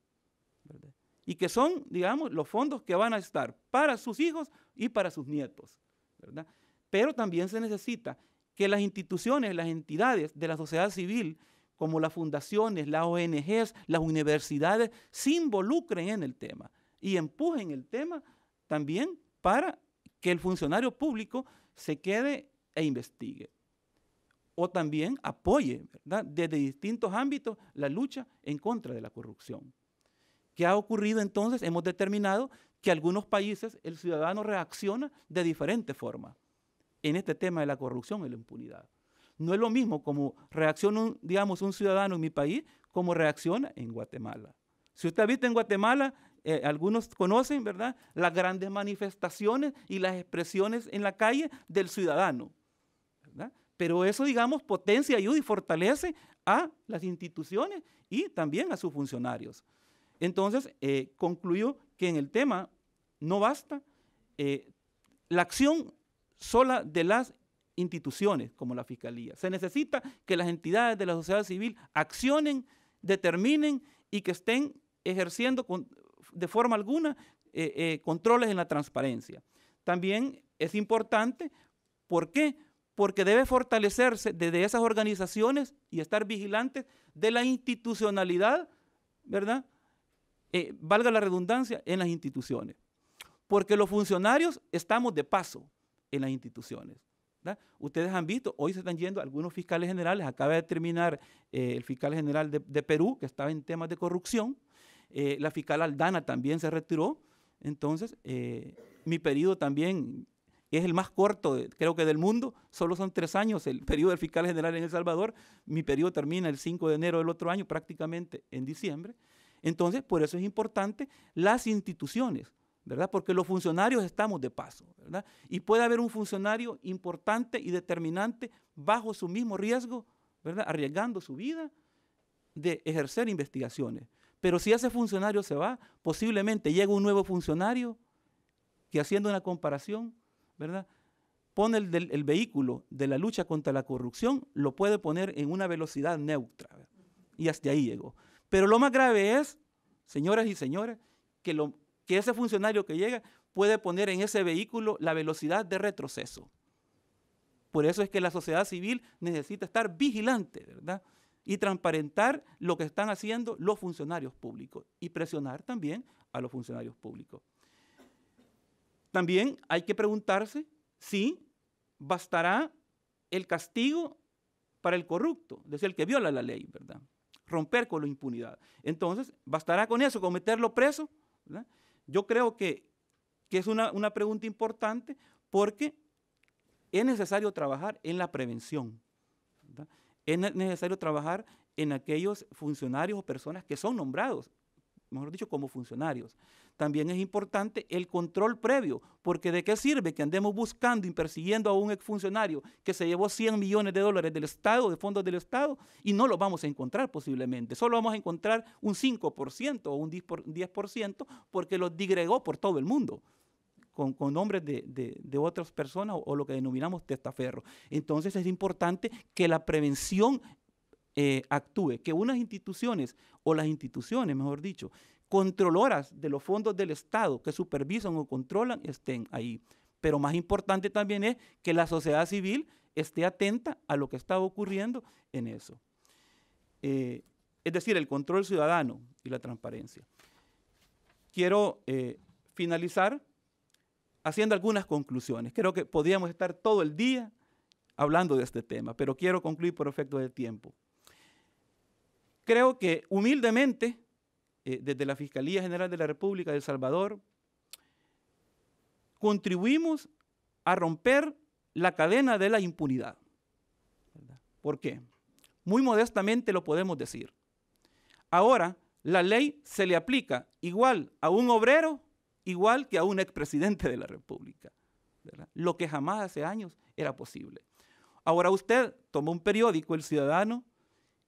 ¿verdad? Y que son, digamos, los fondos que van a estar para sus hijos y para sus nietos, ¿verdad? Pero también se necesita que las instituciones, las entidades de la sociedad civil, como las fundaciones, las ONGs, las universidades, se involucren en el tema y empujen el tema también para que el funcionario público se quede e investigue. O también apoye, ¿verdad?, desde distintos ámbitos la lucha en contra de la corrupción. ¿Qué ha ocurrido entonces? Hemos determinado que en algunos países el ciudadano reacciona de diferente forma en este tema de la corrupción y la impunidad. No es lo mismo como reacciona, digamos, un ciudadano en mi país como reacciona en Guatemala. Si usted ha visto en Guatemala, algunos conocen, ¿verdad?, las grandes manifestaciones y las expresiones en la calle del ciudadano, ¿verdad? Pero eso, digamos, potencia, ayuda y fortalece a las instituciones y también a sus funcionarios. Entonces, concluyo que en el tema no basta la acción sola de las instituciones como la Fiscalía. Se necesita que las entidades de la sociedad civil accionen, determinen y que estén ejerciendo de forma alguna controles en la transparencia. También es importante, ¿por qué? Porque debe fortalecerse desde esas organizaciones y estar vigilantes de la institucionalidad, ¿verdad?, valga la redundancia, en las instituciones. Porque los funcionarios estamos de paso en las instituciones, ¿verdad? Ustedes han visto, hoy se están yendo algunos fiscales generales, acaba de terminar el fiscal general de Perú, que estaba en temas de corrupción, la fiscal Aldana también se retiró, entonces mi periodo también es el más corto, creo que del mundo, solo son 3 años el periodo del fiscal general en El Salvador, mi periodo termina el 5 de enero del otro año, prácticamente en diciembre. Entonces, por eso es importante las instituciones, ¿verdad? Porque los funcionarios estamos de paso, ¿verdad? Y puede haber un funcionario importante y determinante bajo su mismo riesgo, ¿verdad?, arriesgando su vida de ejercer investigaciones. Pero si ese funcionario se va, posiblemente llega un nuevo funcionario que, haciendo una comparación, ¿verdad?, pone el vehículo de la lucha contra la corrupción, lo puede poner en una velocidad neutra, ¿verdad? Y hasta ahí llegó. Pero lo más grave es, señoras y señores, que ese funcionario que llega puede poner en ese vehículo la velocidad de retroceso. Por eso es que la sociedad civil necesita estar vigilante, ¿verdad?, y transparentar lo que están haciendo los funcionarios públicos y presionar también a los funcionarios públicos. También hay que preguntarse si bastará el castigo para el corrupto, es decir, el que viola la ley, ¿verdad? romper con la impunidad. Entonces, ¿bastará con eso, con meterlo preso? ¿Verdad? Yo creo que es una pregunta importante porque es necesario trabajar en la prevención, ¿verdad? Es necesario trabajar en aquellos funcionarios o personas que son nombrados, mejor dicho, como funcionarios. También es importante el control previo, porque ¿de qué sirve que andemos buscando y persiguiendo a un exfuncionario que se llevó 100 millones de dólares del Estado, de fondos del Estado, y no lo vamos a encontrar posiblemente? Solo vamos a encontrar un 5% o un 10% porque los digregó por todo el mundo, con nombres de otras personas o lo que denominamos testaferros. Entonces es importante que la prevención actúe, que unas instituciones, o las instituciones, mejor dicho, controloras de los fondos del Estado que supervisan o controlan estén ahí. Pero más importante también es que la sociedad civil esté atenta a lo que está ocurriendo en eso. Es decir, el control ciudadano y la transparencia. Quiero finalizar haciendo algunas conclusiones. Creo que podríamos estar todo el día hablando de este tema, pero quiero concluir por efecto del tiempo. Creo que humildemente, desde la Fiscalía General de la República de El Salvador, contribuimos a romper la cadena de la impunidad, ¿verdad? ¿Por qué? Muy modestamente lo podemos decir. Ahora, la ley se le aplica igual a un obrero, igual que a un expresidente de la República, ¿verdad? Lo que jamás hace años era posible. Ahora usted toma un periódico, El Ciudadano,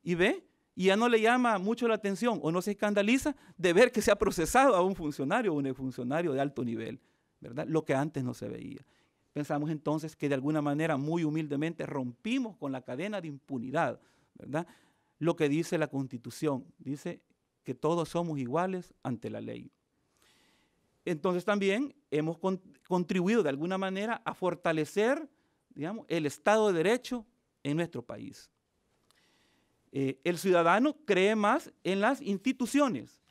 y ve, y ya no le llama mucho la atención o no se escandaliza de ver que se ha procesado a un funcionario o un exfuncionario de alto nivel, ¿verdad? Lo que antes no se veía. Pensamos entonces que de alguna manera, muy humildemente, rompimos con la cadena de impunidad, ¿verdad? Lo que dice la Constitución, dice que todos somos iguales ante la ley. Entonces también hemos contribuido de alguna manera a fortalecer, digamos, el Estado de Derecho en nuestro país. El ciudadano cree más en las instituciones,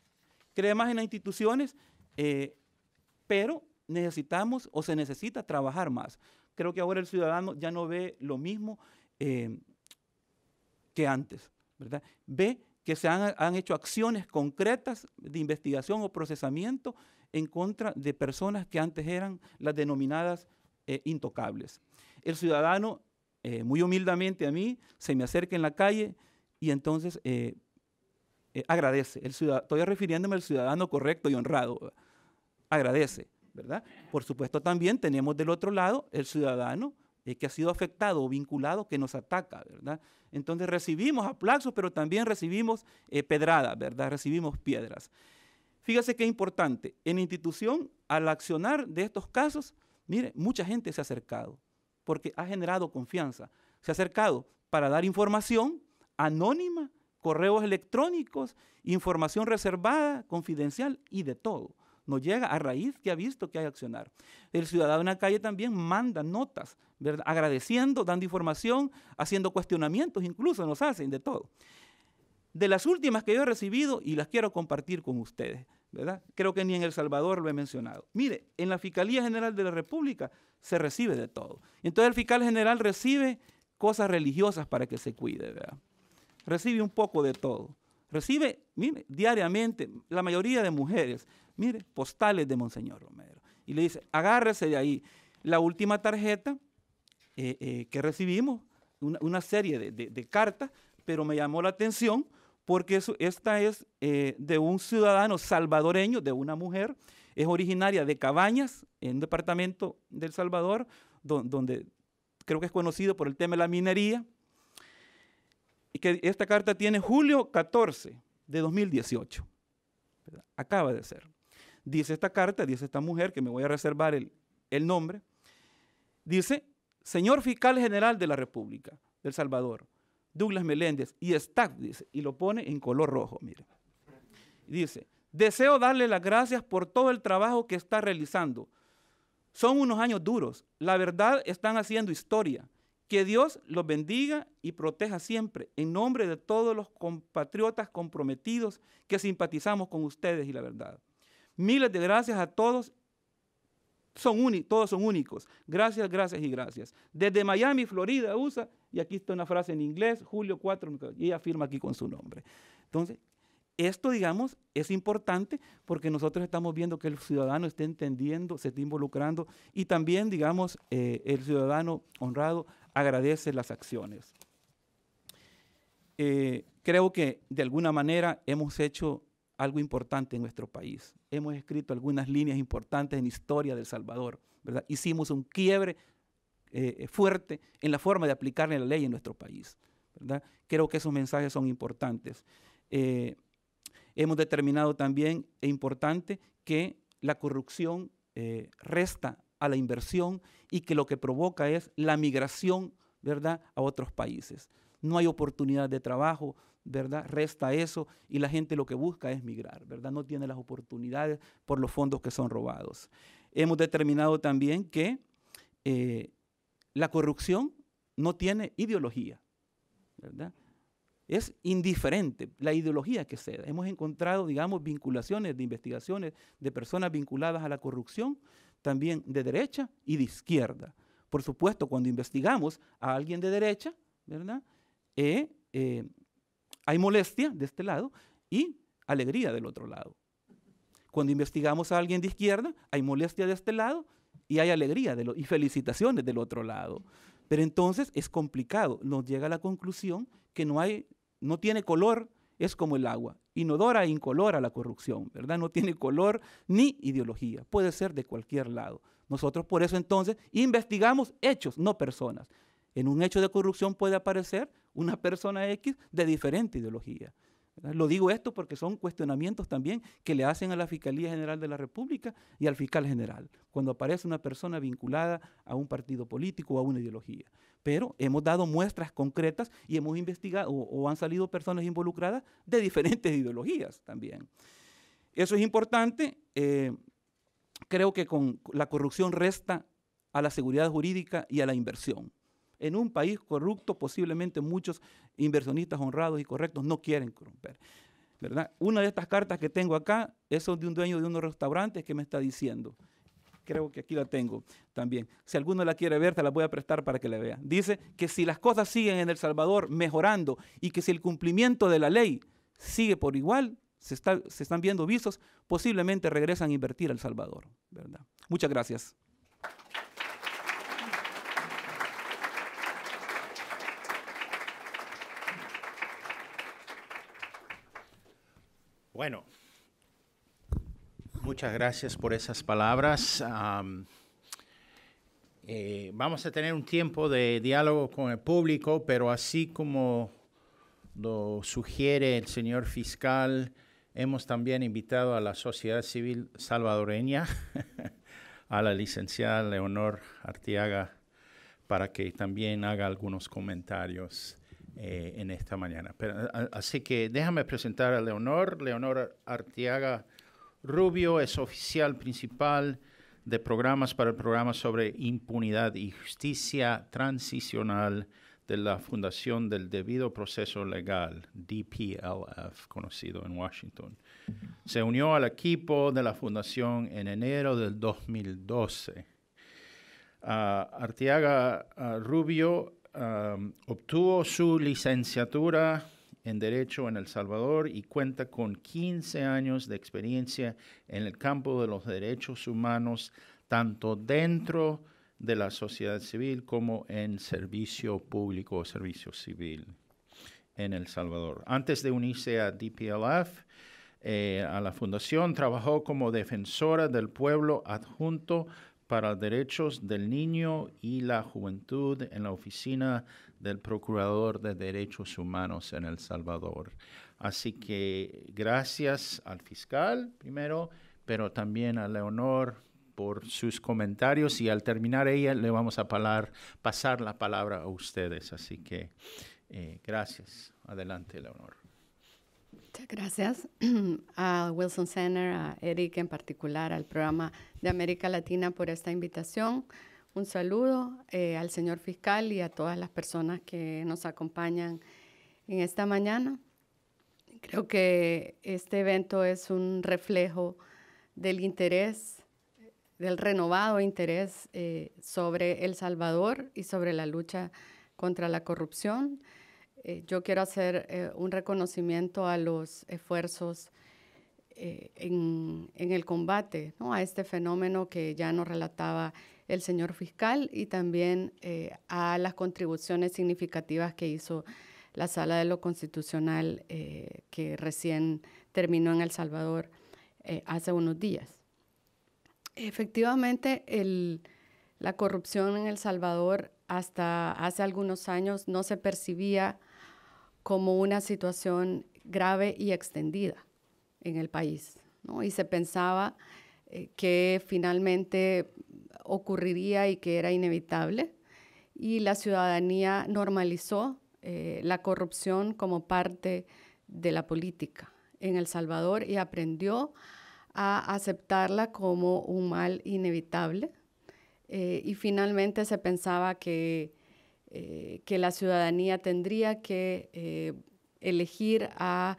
pero necesitamos o se necesita trabajar más. Creo que ahora el ciudadano ya no ve lo mismo que antes, ¿verdad? Ve que se han hecho acciones concretas de investigación o procesamiento en contra de personas que antes eran las denominadas intocables. El ciudadano, muy humildemente a mí, se me acerca en la calle y entonces agradece. Estoy refiriéndome al ciudadano correcto y honrado. Agradece, ¿verdad? Por supuesto, también tenemos del otro lado el ciudadano que ha sido afectado o vinculado, que nos ataca, ¿verdad? Entonces recibimos aplausos, pero también recibimos pedradas, ¿verdad? Recibimos piedras. Fíjese qué importante. En la institución, al accionar de estos casos, mire, mucha gente se ha acercado, porque ha generado confianza. Se ha acercado para dar información anónima, correos electrónicos, información reservada, confidencial y de todo. Nos llega a raíz que ha visto que hay accionar. El ciudadano en la calle también manda notas, ¿verdad? Agradeciendo, dando información, haciendo cuestionamientos, incluso nos hacen de todo. De las últimas que yo he recibido, y las quiero compartir con ustedes, ¿verdad? Creo que ni en El Salvador lo he mencionado. Mire, en la Fiscalía General de la República se recibe de todo. Entonces el fiscal general recibe cosas religiosas para que se cuide, ¿verdad? Recibe un poco de todo. Recibe, mire, diariamente, la mayoría de mujeres, mire, postales de Monseñor Romero. Y le dice, agárrese de ahí. La última tarjeta que recibimos, una serie de cartas, pero me llamó la atención porque esta es de un ciudadano salvadoreño, de una mujer, es originaria de Cabañas, en un departamento de El Salvador, donde creo que es conocido por el tema de la minería. Y que esta carta tiene julio 14 de 2018. ¿Verdad? Acaba de ser. Dice esta carta, dice esta mujer, que me voy a reservar el nombre, dice, señor fiscal general de la República de El Salvador, Douglas Meléndez, y staff, dice, y lo pone en color rojo, mire. Dice, deseo darle las gracias por todo el trabajo que está realizando. Son unos años duros. La verdad, están haciendo historia. Que Dios los bendiga y proteja siempre, en nombre de todos los compatriotas comprometidos que simpatizamos con ustedes y la verdad. Miles de gracias a todos. Todos son únicos. Gracias, gracias y gracias. Desde Miami, Florida, USA, y aquí está una frase en inglés, julio 4, y ella firma aquí con su nombre. Entonces, esto, digamos, es importante porque nosotros estamos viendo que el ciudadano está entendiendo, se está involucrando y también, digamos, el ciudadano honrado agradece las acciones. Creo que de alguna manera hemos hecho algo importante en nuestro país. Hemos escrito algunas líneas importantes en la historia de El Salvador, ¿verdad? Hicimos un quiebre fuerte en la forma de aplicarle la ley en nuestro país, ¿verdad? Creo que esos mensajes son importantes. Hemos determinado también, es importante, que la corrupción resta a la inversión y que lo que provoca es la migración, ¿verdad?, a otros países. No hay oportunidad de trabajo, ¿verdad? Resta eso y la gente lo que busca es migrar, ¿verdad? No tiene las oportunidades por los fondos que son robados. Hemos determinado también que la corrupción no tiene ideología, ¿verdad? Es indiferente la ideología que sea. Hemos encontrado, digamos, vinculaciones de investigaciones de personas vinculadas a la corrupción, también de derecha y de izquierda. Por supuesto, cuando investigamos a alguien de derecha, ¿verdad?, hay molestia de este lado y alegría del otro lado. Cuando investigamos a alguien de izquierda, hay molestia de este lado y hay alegría y felicitaciones del otro lado. Pero entonces es complicado. Nos llega a la conclusión que no tiene color, es como el agua. Inodora e incolora la corrupción, ¿verdad? No tiene color ni ideología. Puede ser de cualquier lado. Nosotros por eso entonces investigamos hechos, no personas. En un hecho de corrupción puede aparecer una persona X de diferente ideología, ¿verdad? Lo digo esto porque son cuestionamientos también que le hacen a la Fiscalía General de la República y al fiscal general, cuando aparece una persona vinculada a un partido político o a una ideología. Pero hemos dado muestras concretas y hemos investigado o han salido personas involucradas de diferentes ideologías también. Eso es importante. Creo que con la corrupción resta a la seguridad jurídica y a la inversión. En un país corrupto, posiblemente muchos inversionistas honrados y correctos no quieren corromper, ¿verdad? Una de estas cartas que tengo acá es de un dueño de unos restaurantes que me está diciendo, creo que aquí la tengo también, si alguno la quiere ver, te la voy a prestar para que la vea. Dice que si las cosas siguen en El Salvador mejorando y que si el cumplimiento de la ley sigue por igual, se están viendo visos, posiblemente regresan a invertir a El Salvador, ¿verdad? Muchas gracias. Bueno, muchas gracias por esas palabras. Vamos a tener un tiempo de diálogo con el público, pero así como lo sugiere el señor fiscal, hemos también invitado a la sociedad civil salvadoreña, a la licenciada Leonor Arteaga, para que también haga algunos comentarios en esta mañana. Así que déjame presentar a Leonor. Leonor Arteaga Rubio es oficial principal de programas para el programa sobre impunidad y justicia transicional de la Fundación del Debido Proceso Legal, DPLF, conocido en Washington. Se unió al equipo de la Fundación en enero del 2012. Arteaga Rubio obtuvo su licenciatura en Derecho en El Salvador y cuenta con 15 años de experiencia en el campo de los derechos humanos, tanto dentro de la sociedad civil como en servicio público o servicio civil en El Salvador. Antes de unirse a DPLF, a la Fundación, trabajó como defensora del pueblo adjunto para derechos del niño y la juventud en la oficina del Procurador de Derechos Humanos en El Salvador. Así que gracias al fiscal primero, pero también a Leonor por sus comentarios y al terminar ella le vamos a pasar la palabra a ustedes. Así que gracias. Adelante, Leonor. Muchas gracias a Wilson Center, a Eric en particular, al programa de América Latina por esta invitación. Un saludo al señor fiscal y a todas las personas que nos acompañan en esta mañana. Creo que este evento es un reflejo del interés, del renovado interés sobre El Salvador y sobre la lucha contra la corrupción. yo quiero hacer un reconocimiento a los esfuerzos en el combate, ¿no?, a este fenómeno que ya nos relataba el señor fiscal, y también a las contribuciones significativas que hizo la Sala de lo Constitucional que recién terminó en El Salvador hace unos días. Efectivamente, la corrupción en El Salvador hasta hace algunos años no se percibía como una situación grave y extendida en el país, ¿no? Y se pensaba que finalmente ocurriría y que era inevitable, y la ciudadanía normalizó la corrupción como parte de la política en El Salvador y aprendió a aceptarla como un mal inevitable, y finalmente se pensaba que la ciudadanía tendría que elegir a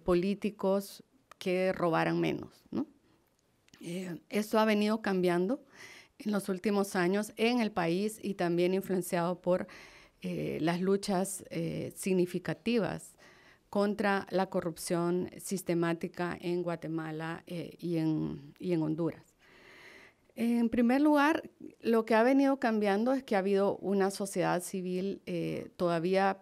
políticos que robaran menos, ¿no? Esto ha venido cambiando en los últimos años en el país, y también influenciado por las luchas significativas contra la corrupción sistemática en Guatemala y en Honduras. En primer lugar, lo que ha venido cambiando es que ha habido una sociedad civil todavía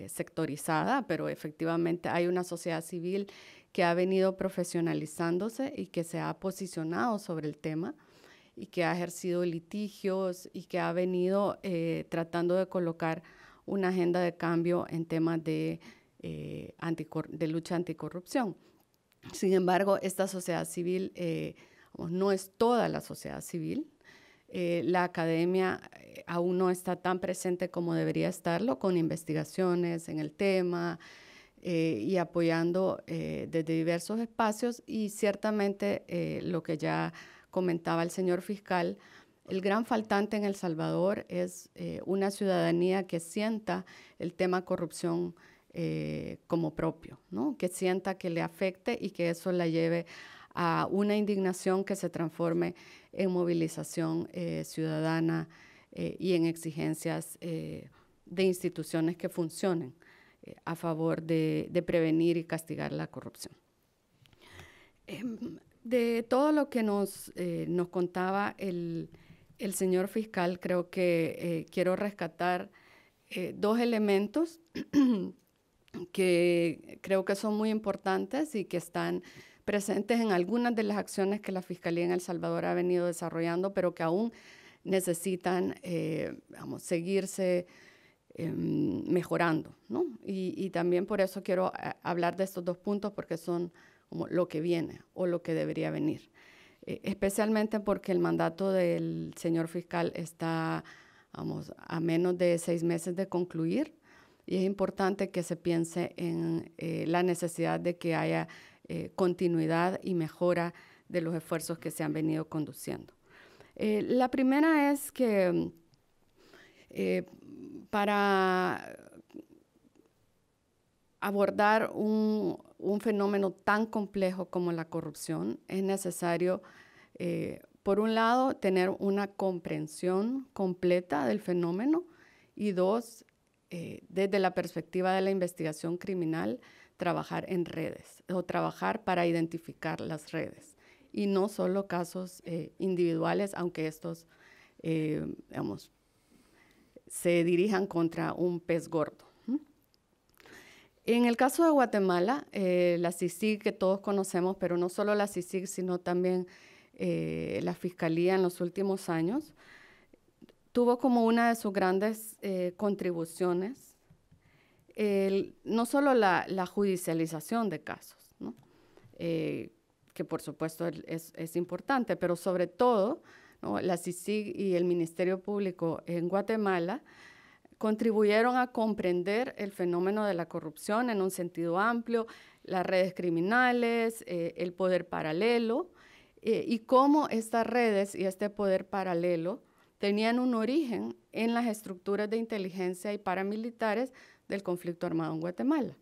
sectorizada, pero efectivamente hay una sociedad civil que ha venido profesionalizándose y que se ha posicionado sobre el tema y que ha ejercido litigios y que ha venido tratando de colocar una agenda de cambio en temas de lucha anticorrupción. Sin embargo, esta sociedad civil no es toda la sociedad civil. La academia aún no está tan presente como debería estarlo, con investigaciones en el tema y apoyando desde diversos espacios, y ciertamente lo que ya comentaba el señor fiscal, el gran faltante en El Salvador es una ciudadanía que sienta el tema corrupción como propio, ¿no?, que sienta que le afecte y que eso la lleve a una indignación que se transforme en movilización ciudadana y en exigencias de instituciones que funcionen a favor de prevenir y castigar la corrupción. De todo lo que nos contaba el señor fiscal, creo que quiero rescatar dos elementos que creo que son muy importantes y que están presentes en algunas de las acciones que la Fiscalía en El Salvador ha venido desarrollando, pero que aún necesitan seguirse mejorando, ¿no? Y también por eso quiero hablar de estos dos puntos, porque son como lo que viene o lo que debería venir, especialmente porque el mandato del señor fiscal está a menos de 6 meses de concluir, y es importante que se piense en la necesidad de que haya continuidad y mejora de los esfuerzos que se han venido conduciendo. La primera es que para abordar un fenómeno tan complejo como la corrupción es necesario, por un lado, tener una comprensión completa del fenómeno, y dos, desde la perspectiva de la investigación criminal, trabajar en redes o trabajar para identificar las redes, y no solo casos individuales, aunque estos, se dirijan contra un pez gordo. En el caso de Guatemala, la CICIG que todos conocemos, pero no solo la CICIG, sino también la Fiscalía en los últimos años, tuvo como una de sus grandes contribuciones no solo la judicialización de casos, ¿no?, que por supuesto es importante, pero sobre todo, ¿no?, la CICIG y el Ministerio Público en Guatemala contribuyeron a comprender el fenómeno de la corrupción en un sentido amplio, las redes criminales, el poder paralelo, y cómo estas redes y este poder paralelo tenían un origen en las estructuras de inteligencia y paramilitares del conflicto armado en Guatemala.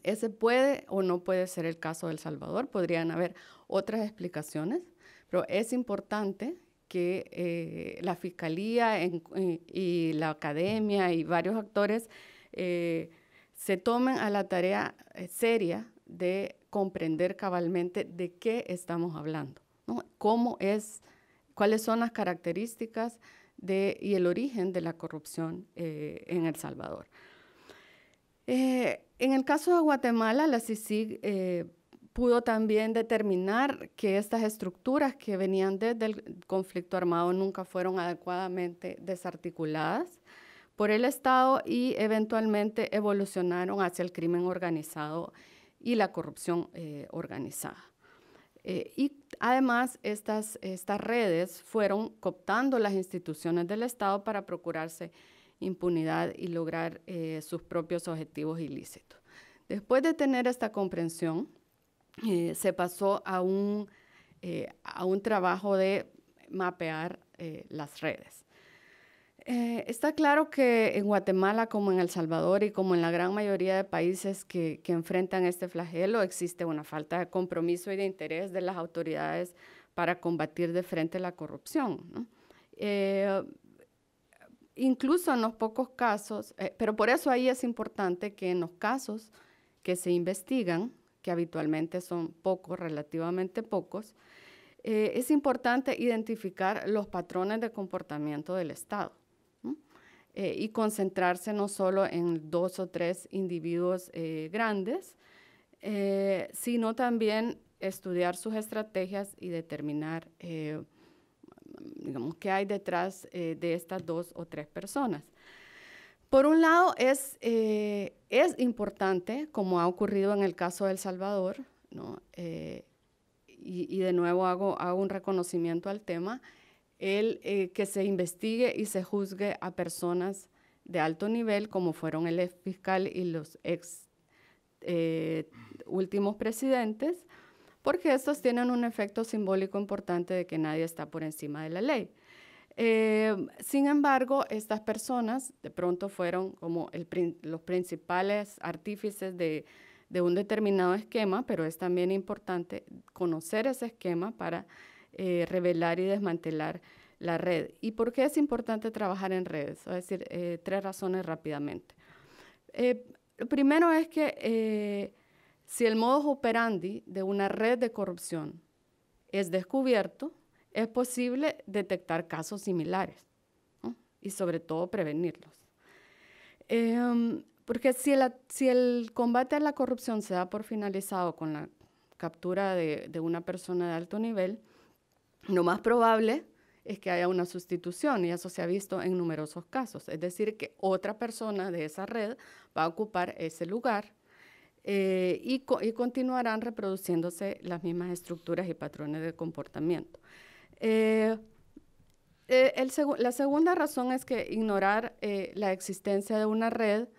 Ese puede o no puede ser el caso de El Salvador, podrían haber otras explicaciones, pero es importante que la Fiscalía y la academia y varios actores se tomen a la tarea seria de comprender cabalmente de qué estamos hablando, ¿no? Cuáles son las características y el origen de la corrupción en El Salvador. En el caso de Guatemala, la CICIG pudo también determinar que estas estructuras que venían desde el conflicto armado nunca fueron adecuadamente desarticuladas por el Estado y eventualmente evolucionaron hacia el crimen organizado y la corrupción organizada. Y además estas redes fueron cooptando las instituciones del Estado para procurarse impunidad y lograr sus propios objetivos ilícitos. Después de tener esta comprensión, se pasó a un trabajo de mapear las redes. Está claro que en Guatemala, como en El Salvador y como en la gran mayoría de países que enfrentan este flagelo, existe una falta de compromiso y de interés de las autoridades para combatir de frente la corrupción, ¿no? Incluso en los pocos casos, pero por eso ahí es importante que en los casos que se investigan, que habitualmente son pocos, relativamente pocos, es importante identificar los patrones de comportamiento del Estado, ¿no? Y concentrarse no solo en 2 o 3 individuos grandes, sino también estudiar sus estrategias y determinar digamos, qué hay detrás de estas 2 o 3 personas. Por un lado, es importante, como ha ocurrido en el caso de El Salvador, ¿no? Y de nuevo hago un reconocimiento al tema, que se investigue y se juzgue a personas de alto nivel, como fueron el ex fiscal y los últimos presidentes, porque estos tienen un efecto simbólico importante de que nadie está por encima de la ley. Sin embargo, estas personas de pronto fueron como los principales artífices de un determinado esquema, pero es también importante conocer ese esquema para revelar y desmantelar la red. ¿Y por qué es importante trabajar en redes? Voy a decir 3 razones rápidamente. Lo primero es que si el modus operandi de una red de corrupción es descubierto, es posible detectar casos similares, ¿no? Y sobre todo prevenirlos. Porque si el combate a la corrupción se da por finalizado con la captura de una persona de alto nivel, lo más probable es que haya una sustitución, y eso se ha visto en numerosos casos. Es decir, que otra persona de esa red va a ocupar ese lugar y continuarán reproduciéndose las mismas estructuras y patrones de comportamiento. La segunda razón es que ignorar la existencia de una red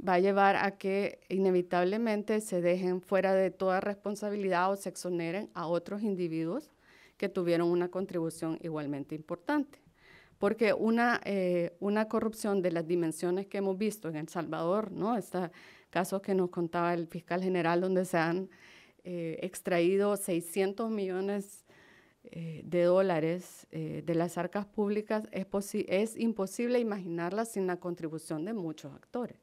va a llevar a que inevitablemente se dejen fuera de toda responsabilidad o se exoneren a otros individuos que tuvieron una contribución igualmente importante. Porque una corrupción de las dimensiones que hemos visto en El Salvador, ¿no? Casos que nos contaba el fiscal general, donde se han extraído 600 millones de dólares de las arcas públicas, es imposible imaginarla sin la contribución de muchos actores,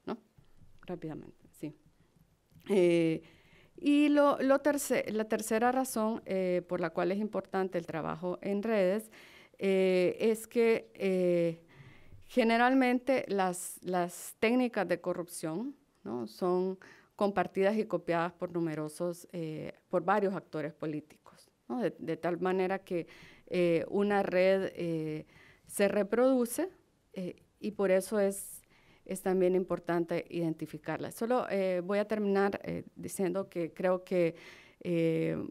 ¿no? Rápidamente, sí. Y la tercera razón por la cual es importante el trabajo en redes es que generalmente las técnicas de corrupción, ¿no? son compartidas y copiadas por varios actores políticos, ¿no? De tal manera que una red se reproduce y por eso es también importante identificarla. Solo voy a terminar diciendo que creo que en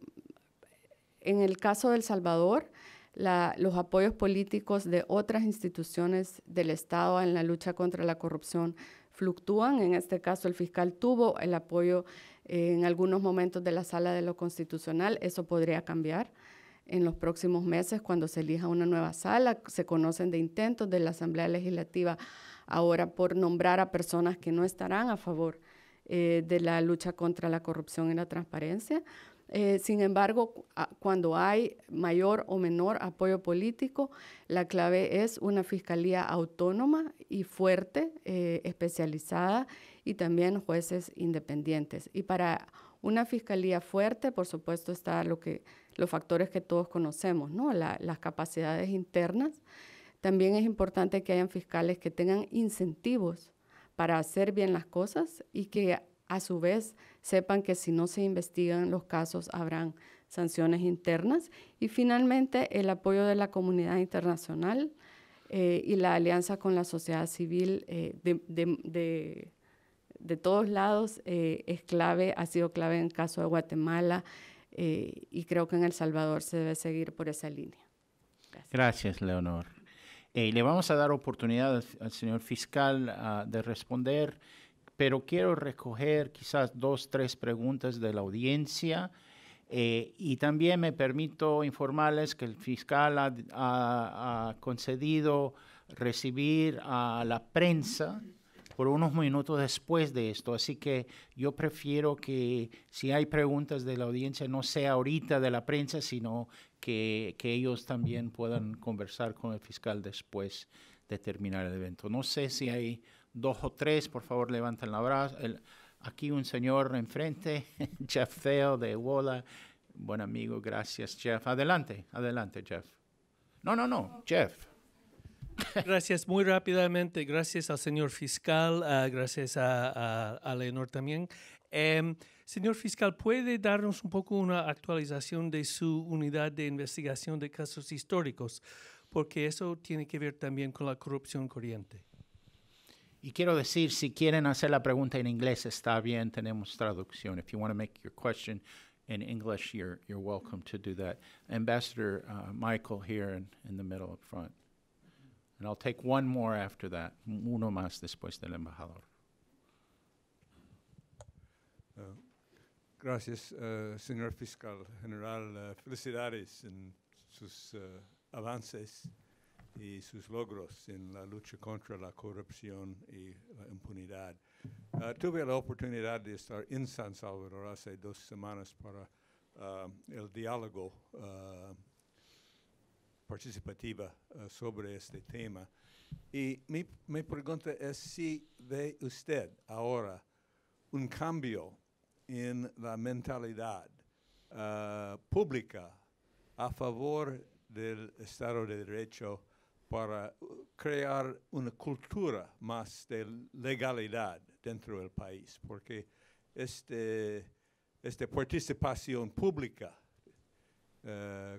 el caso de El Salvador, los apoyos políticos de otras instituciones del Estado en la lucha contra la corrupción fluctúan. En este caso, el fiscal tuvo el apoyo en algunos momentos de la Sala de lo Constitucional. Eso podría cambiar en los próximos meses cuando se elija una nueva sala. Se conocen de intentos de la Asamblea Legislativa ahora por nombrar a personas que no estarán a favor de la lucha contra la corrupción y la transparencia. Sin embargo, cuando hay mayor o menor apoyo político, la clave es una fiscalía autónoma y fuerte, especializada, y también jueces independientes. Y para una fiscalía fuerte, por supuesto, están los factores que todos conocemos, ¿no? Las capacidades internas. También es importante que hayan fiscales que tengan incentivos para hacer bien las cosas y que a su vez sepan que si no se investigan los casos habrán sanciones internas. Y finalmente el apoyo de la comunidad internacional y la alianza con la sociedad civil de todos lados es clave, ha sido clave en el caso de Guatemala y creo que en El Salvador se debe seguir por esa línea. Gracias, Leonor. Le vamos a dar oportunidad al señor fiscal de responder, pero quiero recoger quizás 2, 3 preguntas de la audiencia y también me permito informarles que el fiscal ha concedido recibir a la prensa por unos minutos después de esto, así que yo prefiero que si hay preguntas de la audiencia no sea ahorita de la prensa, sino que ellos también puedan conversar con el fiscal después de terminar el evento. No sé si hay 2 o 3, por favor levanten la brazo. Aquí un señor enfrente, Jeff Theo de WOLA, buen amigo, gracias Jeff. Adelante, Jeff. No, Jeff. Gracias, muy rápidamente, gracias al señor fiscal, gracias a Leonor también. Señor fiscal, ¿puede darnos un poco una actualización de su unidad de investigación de casos históricos? Porque eso tiene que ver también con la corrupción corriente. Y quiero decir, si quieren hacer la pregunta en inglés, está bien, tenemos traducción. If you want to make your question in English, you're welcome to do that. Ambassador Michael here in the middle up front. And I'll take one more after that, uno más después del embajador. Gracias, señor fiscal general. Felicidades en sus avances y sus logros en la lucha contra la corrupción y la impunidad. Tuve la oportunidad de estar en San Salvador hace 2 semanas para el diálogo participativa sobre este tema. Y mi pregunta es si ve usted ahora un cambio en la mentalidad pública a favor del Estado de Derecho para crear una cultura más de legalidad dentro del país, porque esta participación pública,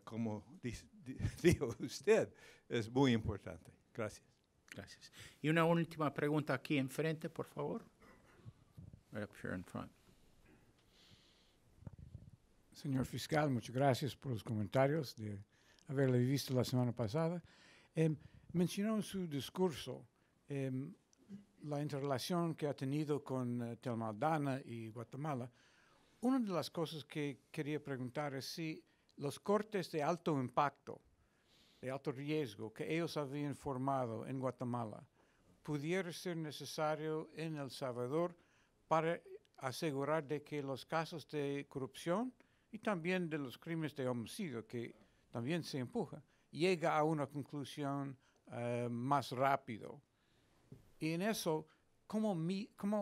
como dijo usted, es muy importante. Gracias. Gracias. Y una última pregunta aquí enfrente, por favor. Right up here in front. Señor fiscal, muchas gracias por los comentarios de haberle visto la semana pasada. Mencionó en su discurso la interrelación que ha tenido con Telmaldana y Guatemala. Una de las cosas que quería preguntar es si los cortes de alto impacto, de alto riesgo que ellos habían formado en Guatemala, pudiera ser necesario en El Salvador para asegurar de que los casos de corrupción y también de los crímenes de homicidio, que también se empuja, llega a una conclusión más rápido. Y en eso, ¿cómo mida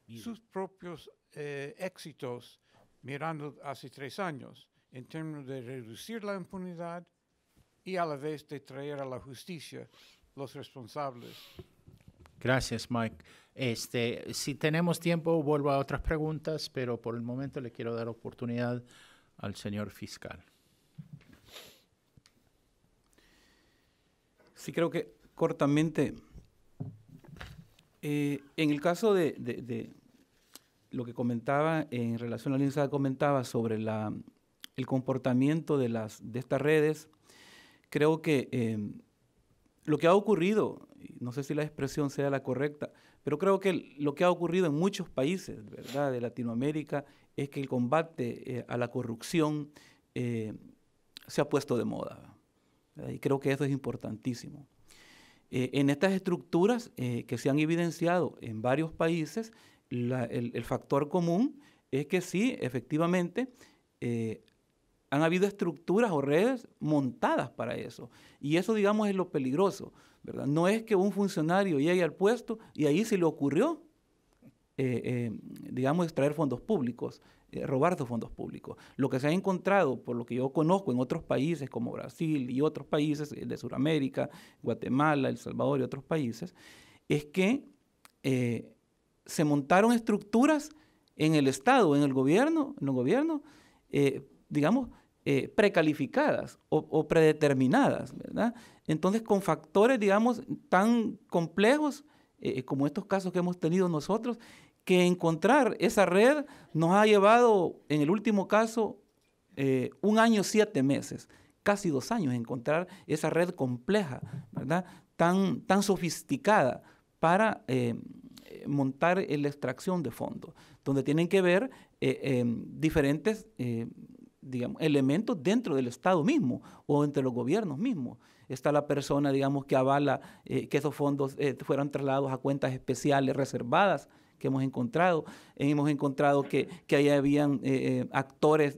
sus propios éxitos mirando hace 3 años en términos de reducir la impunidad y a la vez de traer a la justicia los responsables? Gracias, Mike. Si tenemos tiempo, vuelvo a otras preguntas, pero por el momento le quiero dar oportunidad al señor fiscal. Sí, creo que cortamente, en el caso de lo que comentaba en relación a la línea que comentaba sobre el comportamiento de estas redes, creo que lo que ha ocurrido, no sé si la expresión sea la correcta, pero creo que lo que ha ocurrido en muchos países, ¿verdad?, de Latinoamérica, es que el combate a la corrupción se ha puesto de moda, ¿verdad? Y creo que eso es importantísimo. En estas estructuras que se han evidenciado en varios países, el factor común es que sí, efectivamente, han habido estructuras o redes montadas para eso. Y eso, digamos, es lo peligroso, ¿verdad? No es que un funcionario llegue al puesto y ahí se le ocurrió, digamos, extraer fondos públicos, robar esos fondos públicos. Lo que se ha encontrado, por lo que yo conozco en otros países como Brasil y otros países de Sudamérica, Guatemala, El Salvador y otros países, es que se montaron estructuras en el Estado, en el gobierno, digamos, precalificadas o predeterminadas, ¿verdad? Entonces, con factores, digamos, tan complejos como estos casos que hemos tenido nosotros, que encontrar esa red nos ha llevado, en el último caso, 1 año 7 meses, casi 2 años, encontrar esa red compleja, ¿verdad? Tan sofisticada para montar la extracción de fondos, donde tienen que ver diferentes digamos, elementos dentro del Estado mismo o entre los gobiernos mismos. Está la persona, digamos, que avala que esos fondos fueran trasladados a cuentas especiales reservadas que hemos encontrado. Hemos encontrado que ahí habían actores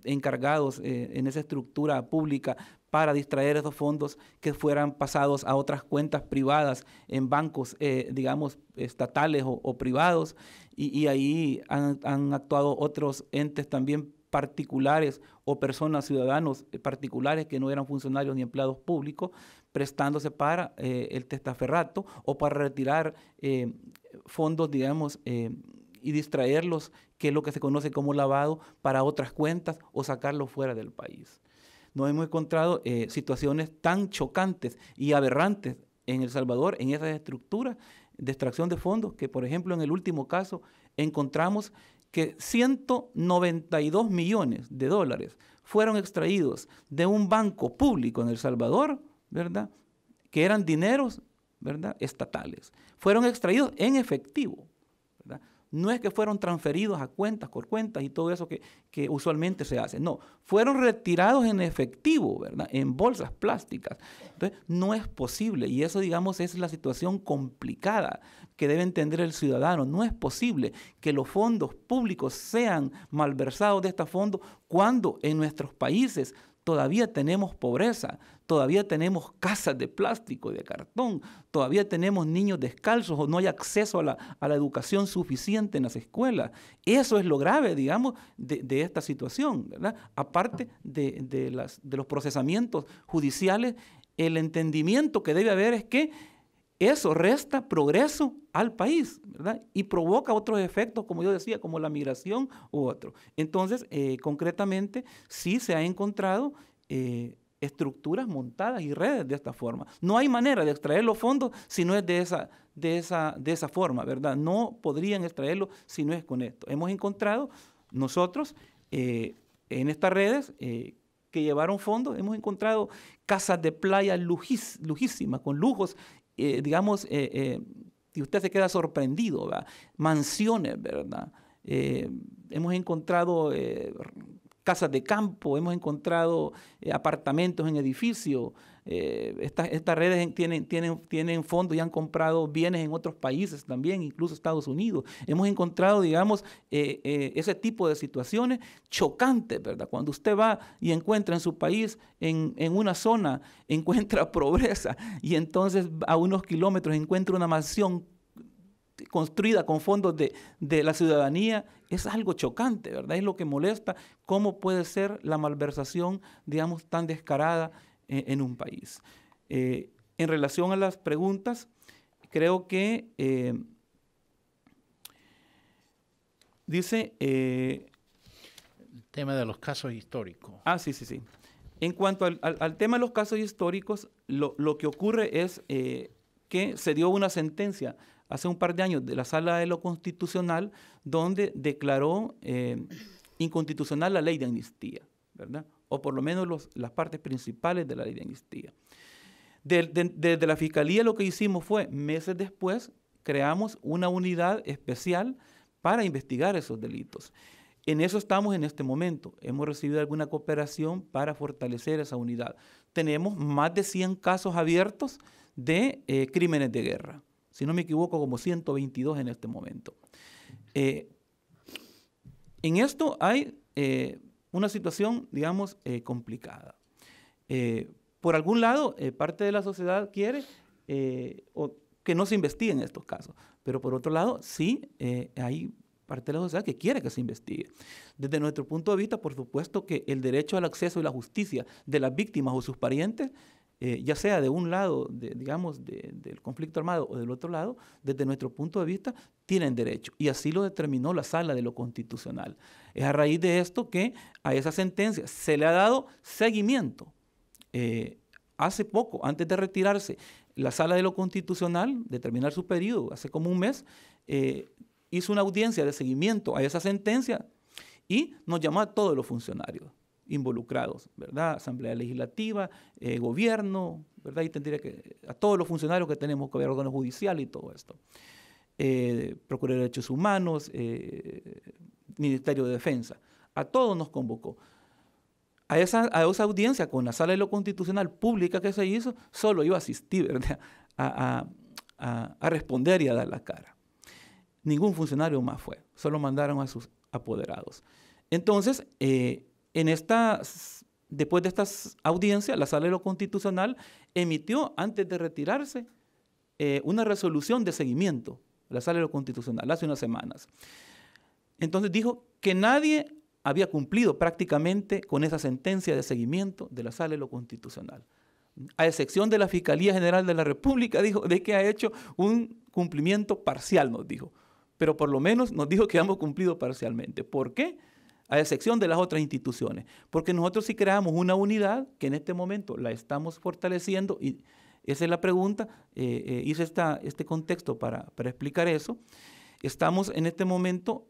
encargados en esa estructura pública para distraer esos fondos que fueran pasados a otras cuentas privadas en bancos, digamos, estatales o privados. Y ahí han actuado otros entes también particulares o personas, ciudadanos particulares que no eran funcionarios ni empleados públicos, prestándose para el testaferrato o para retirar fondos, digamos, y distraerlos, que es lo que se conoce como lavado, para otras cuentas o sacarlos fuera del país. Nos hemos encontrado situaciones tan chocantes y aberrantes en El Salvador, en esas estructuras de extracción de fondos, que por ejemplo en el último caso encontramos que 192 millones de dólares fueron extraídos de un banco público en El Salvador, ¿verdad?, que eran dineros, ¿verdad?, estatales. Fueron extraídos en efectivo, ¿verdad? No es que fueron transferidos a cuentas, por cuentas y todo eso que usualmente se hace. No, fueron retirados en efectivo, ¿verdad?, en bolsas plásticas. Entonces, no es posible, y eso, digamos, es la situación complicada que debe entender el ciudadano. No es posible que los fondos públicos sean malversados de estos fondos cuando en nuestros países todavía tenemos pobreza, todavía tenemos casas de plástico y de cartón, todavía tenemos niños descalzos o no hay acceso a la educación suficiente en las escuelas. Eso es lo grave, digamos, de esta situación, ¿verdad? Aparte de los procesamientos judiciales, el entendimiento que debe haber es que eso resta progreso al país, ¿verdad? Y provoca otros efectos, como yo decía, como la migración u otro. Entonces, concretamente, sí se han encontrado estructuras montadas y redes de esta forma. No hay manera de extraer los fondos si no es de esa forma, ¿verdad? No podrían extraerlos si no es con esto. Hemos encontrado nosotros en estas redes que llevaron fondos, hemos encontrado casas de playa lujísimas, con lujos, digamos, y usted se queda sorprendido, ¿verdad? Mansiones, ¿verdad? Hemos encontrado casas de campo, hemos encontrado apartamentos en edificios. Estas redes tienen fondos y han comprado bienes en otros países también, incluso Estados Unidos. Hemos encontrado, digamos, ese tipo de situaciones chocantes, ¿verdad? Cuando usted va y encuentra en su país, en una zona, encuentra pobreza y entonces a unos kilómetros encuentra una mansión construida con fondos de la ciudadanía, es algo chocante, ¿verdad? Es lo que molesta, cómo puede ser la malversación, digamos, tan descarada en un país. En relación a las preguntas, creo que dice... el tema de los casos históricos. Sí. En cuanto al tema de los casos históricos, lo que ocurre es que se dio una sentencia hace un par de años de la Sala de lo Constitucional, donde declaró inconstitucional la ley de amnistía, ¿verdad? O por lo menos las partes principales de la ley de amnistía. Desde la Fiscalía lo que hicimos fue, meses después, creamos una unidad especial para investigar esos delitos. En eso estamos en este momento. Hemos recibido alguna cooperación para fortalecer esa unidad. Tenemos más de 100 casos abiertos de crímenes de guerra. Si no me equivoco, como 122 en este momento. En esto hay una situación, digamos, complicada. Por algún lado, parte de la sociedad quiere que no se investigue en estos casos, pero por otro lado, sí hay parte de la sociedad que quiere que se investigue. Desde nuestro punto de vista, por supuesto que el derecho al acceso y la justicia de las víctimas o sus parientes, ya sea de un lado, digamos, del conflicto armado o del otro lado, desde nuestro punto de vista, tienen derecho. Y así lo determinó la Sala de lo Constitucional. Es a raíz de esto que a esa sentencia se le ha dado seguimiento. Hace poco, antes de retirarse, la Sala de lo Constitucional, de terminar su periodo, hace como un mes, hizo una audiencia de seguimiento a esa sentencia y nos llamó a todos los funcionarios involucrados, ¿verdad? Asamblea Legislativa, gobierno, ¿verdad? Y tendría que, a todos los funcionarios que tenemos que ver, órgano judicial y todo esto. Procuraduría de Derechos Humanos, Ministerio de Defensa, a todos nos convocó. A esa audiencia con la Sala de lo Constitucional pública que se hizo, solo iba a asistir, ¿verdad? A responder y a dar la cara. Ningún funcionario más fue, solo mandaron a sus apoderados. Entonces, después de estas audiencias, la Sala de lo Constitucional emitió, antes de retirarse, una resolución de seguimiento, la Sala de lo Constitucional, hace unas semanas. Entonces dijo que nadie había cumplido prácticamente con esa sentencia de seguimiento de la Sala de lo Constitucional, a excepción de la Fiscalía General de la República, dijo, de que ha hecho un cumplimiento parcial, nos dijo, pero por lo menos nos dijo que hemos cumplido parcialmente. ¿Por qué? A excepción de las otras instituciones, porque nosotros sí creamos una unidad que en este momento la estamos fortaleciendo, y esa es la pregunta, hice este contexto para explicar eso. Estamos en este momento,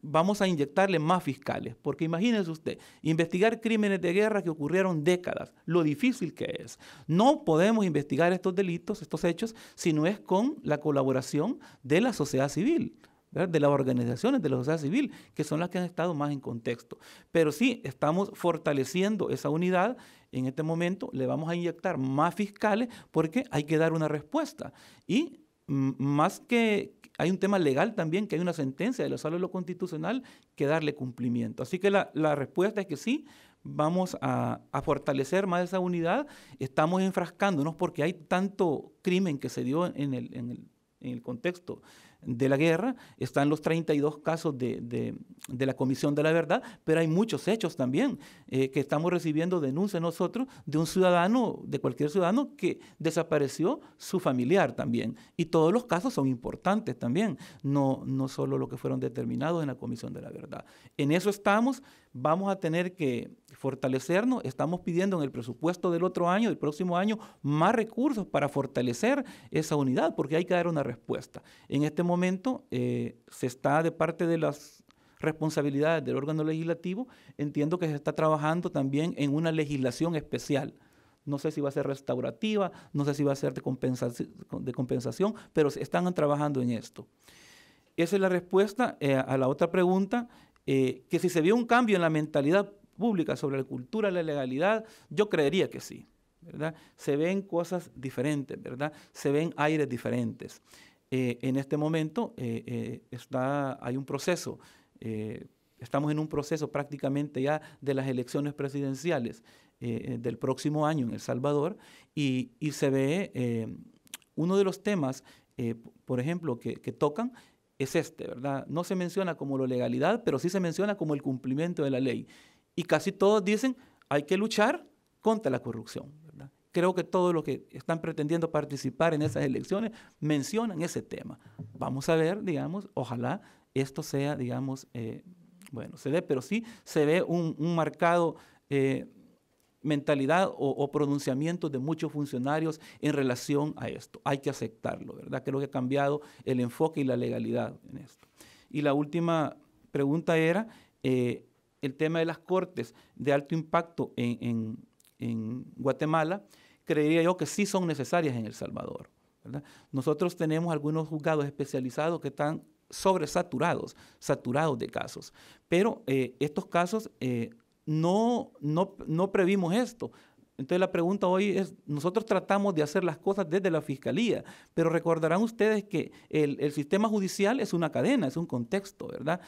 vamos a inyectarle más fiscales, porque imagínense usted, investigar crímenes de guerra que ocurrieron décadas, lo difícil que es. No podemos investigar estos delitos, estos hechos, si no es con la colaboración de la sociedad civil, ¿verdad? De las organizaciones de la sociedad civil, que son las que han estado más en contexto. Pero sí, estamos fortaleciendo esa unidad. En este momento le vamos a inyectar más fiscales porque hay que dar una respuesta. Y más que hay un tema legal también, que hay una sentencia de la Sala de lo Constitucional que darle cumplimiento. Así que la respuesta es que sí, vamos a fortalecer más esa unidad. Estamos enfrascándonos porque hay tanto crimen que se dio en el contexto de la guerra. Están los 32 casos de la Comisión de la Verdad, pero hay muchos hechos también que estamos recibiendo denuncias nosotros de un ciudadano, de cualquier ciudadano que desapareció su familiar también. Y todos los casos son importantes también, no solo los que fueron determinados en la Comisión de la Verdad. En eso estamos, vamos a tener que fortalecernos, estamos pidiendo en el presupuesto del otro año, del próximo año, más recursos para fortalecer esa unidad, porque hay que dar una respuesta. En este momento se está, de parte de las responsabilidades del órgano legislativo, entiendo que se está trabajando también en una legislación especial. No sé si va a ser restaurativa, no sé si va a ser de compensación, pero están trabajando en esto. Esa es la respuesta a la otra pregunta, que si se vio un cambio en la mentalidad pública sobre la cultura, la legalidad, yo creería que sí, ¿verdad? Se ven cosas diferentes, ¿verdad? Se ven aires diferentes. En este momento hay un proceso, estamos en un proceso prácticamente ya de las elecciones presidenciales del próximo año en El Salvador, y se ve uno de los temas, por ejemplo, que tocan es ¿verdad? No se menciona como la legalidad, pero sí se menciona como el cumplimiento de la ley. Y casi todos dicen, hay que luchar contra la corrupción, ¿verdad? Creo que todos los que están pretendiendo participar en esas elecciones mencionan ese tema. Vamos a ver, digamos, ojalá esto sea, digamos, bueno, se dé, pero sí se ve un marcado mentalidad o pronunciamiento de muchos funcionarios en relación a esto. Hay que aceptarlo, ¿verdad? Creo que ha cambiado el enfoque y la legalidad en esto. Y la última pregunta era el tema de las cortes de alto impacto en Guatemala. Creería yo que sí son necesarias en El Salvador, ¿verdad? Nosotros tenemos algunos juzgados especializados que están sobresaturados, saturados de casos, pero estos casos no previmos esto. Entonces la pregunta hoy es, nosotros tratamos de hacer las cosas desde la Fiscalía, pero recordarán ustedes que el sistema judicial es una cadena, es un contexto, ¿verdad?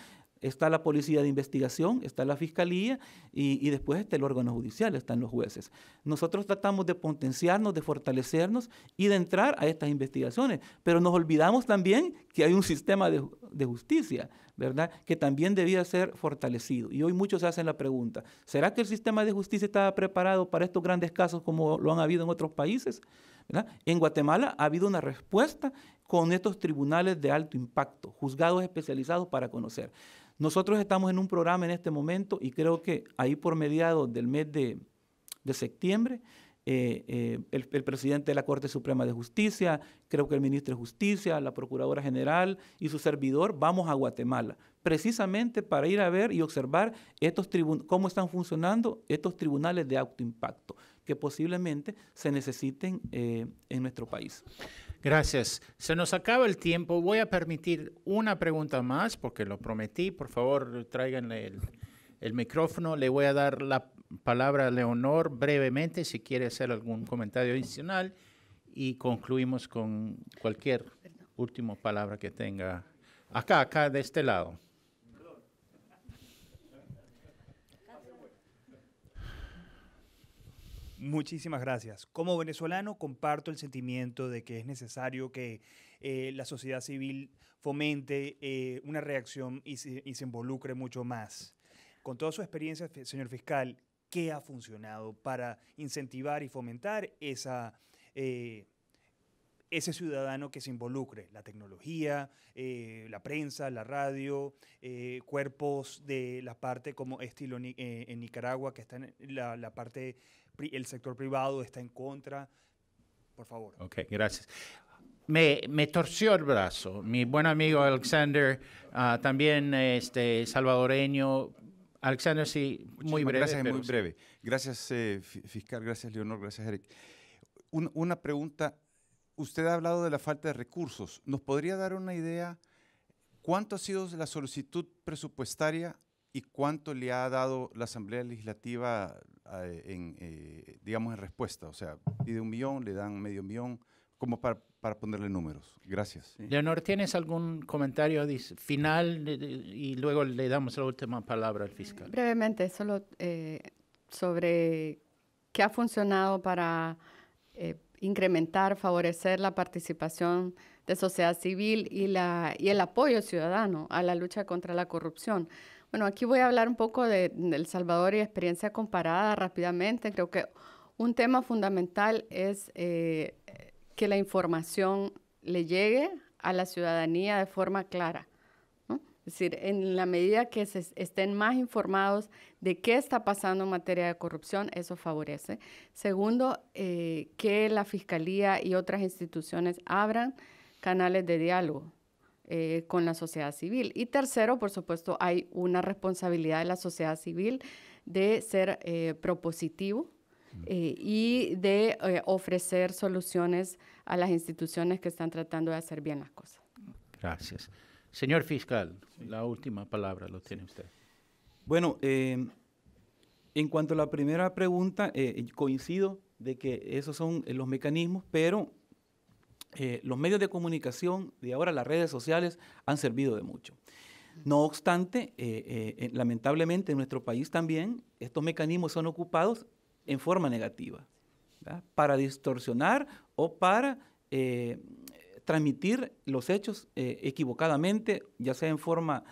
Está la Policía de Investigación, está la Fiscalía y después está el órgano judicial, están los jueces. Nosotros tratamos de potenciarnos, de fortalecernos y de entrar a estas investigaciones, pero nos olvidamos también que hay un sistema de justicia, ¿verdad?, que también debía ser fortalecido. Y hoy muchos se hacen la pregunta, ¿será que el sistema de justicia estaba preparado para estos grandes casos como lo han habido en otros países? ¿Verdad? En Guatemala ha habido una respuesta con estos tribunales de alto impacto, juzgados especializados para conocer. Nosotros estamos en un programa en este momento y creo que ahí por mediados del mes de septiembre, el presidente de la Corte Suprema de Justicia, creo que el ministro de Justicia, la Procuradora General y su servidor vamos a Guatemala, precisamente para ir a ver y observar cómo están funcionando estos tribunales de alto impacto, que posiblemente se necesiten en nuestro país. Gracias. Se nos acaba el tiempo. Voy a permitir una pregunta más porque lo prometí. Por favor, tráiganle el micrófono. Le voy a dar la palabra a Leonor brevemente si quiere hacer algún comentario adicional y concluimos con cualquier última palabra que tenga. Acá, de este lado. Muchísimas gracias. Como venezolano comparto el sentimiento de que es necesario que la sociedad civil fomente una reacción y se involucre mucho más. Con toda su experiencia, señor fiscal, ¿qué ha funcionado para incentivar y fomentar ese ciudadano que se involucre? La tecnología, la prensa, la radio, cuerpos de la parte como estilo en Nicaragua, que está en la parte, el sector privado está en contra. Por favor. Ok, gracias. Me torció el brazo. Mi buen amigo Alexander, también salvadoreño. Alexander, sí, muy breve. Gracias, muy breve. Gracias, fiscal. Gracias, Leonor. Gracias, Eric. Una pregunta. Usted ha hablado de la falta de recursos. ¿Nos podría dar una idea cuánto ha sido la solicitud presupuestaria y cuánto le ha dado la Asamblea Legislativa digamos, en respuesta? O sea, pide 1 millón, le dan medio millón, como para ponerle números. Gracias. Sí. Leonor, ¿tienes algún comentario final y luego le damos la última palabra al fiscal? Brevemente, solo sobre qué ha funcionado para incrementar, favorecer la participación de sociedad civil y el apoyo ciudadano a la lucha contra la corrupción. Bueno, aquí voy a hablar un poco de El Salvador y experiencia comparada rápidamente. Creo que un tema fundamental es que la información le llegue a la ciudadanía de forma clara, ¿no? Es decir, en la medida que estén más informados de qué está pasando en materia de corrupción, eso favorece. Segundo, que la Fiscalía y otras instituciones abran canales de diálogo con la sociedad civil. Y tercero, por supuesto, hay una responsabilidad de la sociedad civil de ser propositivo y de ofrecer soluciones a las instituciones que están tratando de hacer bien las cosas. Gracias. Señor fiscal, la última palabra lo tiene usted. Bueno, en cuanto a la primera pregunta, coincido de que esos son los mecanismos, pero los medios de comunicación y ahora las redes sociales han servido de mucho. No obstante, lamentablemente en nuestro país también estos mecanismos son ocupados en forma negativa, ¿verdad?, para distorsionar o para transmitir los hechos equivocadamente, ya sea en forma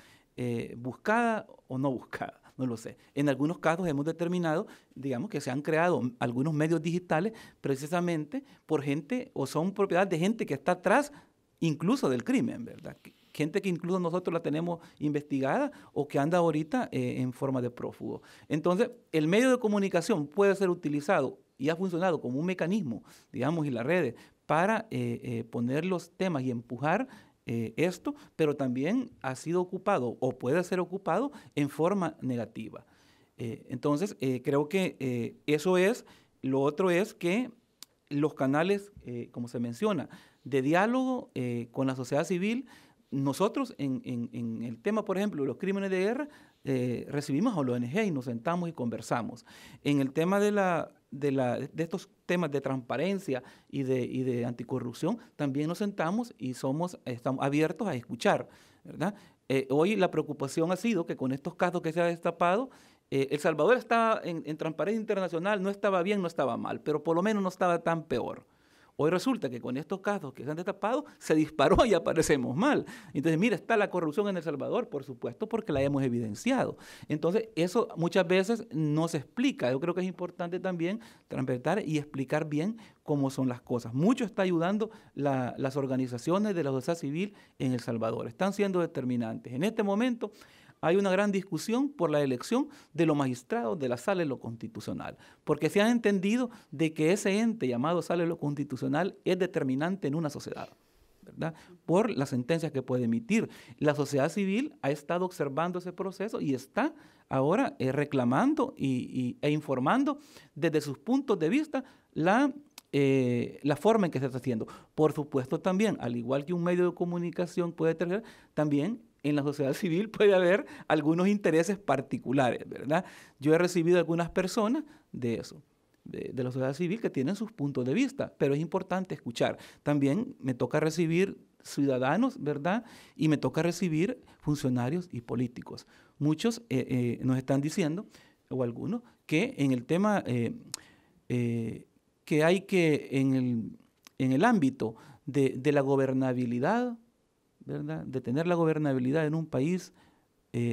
buscada o no buscada. No lo sé. En algunos casos hemos determinado, digamos, que se han creado algunos medios digitales precisamente por gente, o son propiedad de gente que está atrás incluso del crimen, ¿verdad? Gente que incluso nosotros la tenemos investigada o que anda ahorita en forma de prófugo. Entonces, el medio de comunicación puede ser utilizado y ha funcionado como un mecanismo, digamos, y las redes, para poner los temas y empujar esto, pero también ha sido ocupado o puede ser ocupado en forma negativa. Entonces, creo que eso es. Lo otro es que los canales, como se menciona, de diálogo con la sociedad civil nosotros en el tema, por ejemplo, de los crímenes de guerra, recibimos a la ONG y nos sentamos y conversamos. En el tema de estos temas de transparencia y de anticorrupción, también nos sentamos y estamos abiertos a escuchar, ¿verdad? Hoy la preocupación ha sido que con estos casos que se ha destapado, El Salvador estaba en transparencia internacional, no estaba bien, no estaba mal, pero por lo menos no estaba tan peor. Hoy resulta que con estos casos que se han destapado, se disparó y aparecemos mal. Entonces, mira, está la corrupción en El Salvador, por supuesto, porque la hemos evidenciado. Entonces, eso muchas veces no se explica. Yo creo que es importante también transversar y explicar bien cómo son las cosas. Mucho está ayudando las organizaciones de la sociedad civil en El Salvador. Están siendo determinantes. En este momento hay una gran discusión por la elección de los magistrados de la Sala de lo Constitucional, porque se ha entendido de que ese ente llamado Sala de lo Constitucional es determinante en una sociedad, ¿verdad? Por las sentencias que puede emitir. La sociedad civil ha estado observando ese proceso y está ahora reclamando e informando desde sus puntos de vista la forma en que se está haciendo. Por supuesto también, al igual que un medio de comunicación puede tener, también en la sociedad civil puede haber algunos intereses particulares, ¿verdad? Yo he recibido algunas personas de eso, de la sociedad civil que tienen sus puntos de vista, pero es importante escuchar. También me toca recibir ciudadanos, ¿verdad? Y me toca recibir funcionarios y políticos. Muchos nos están diciendo, o algunos, que en el tema que hay que, en el ámbito de la gobernabilidad, ¿verdad? De tener la gobernabilidad en un país,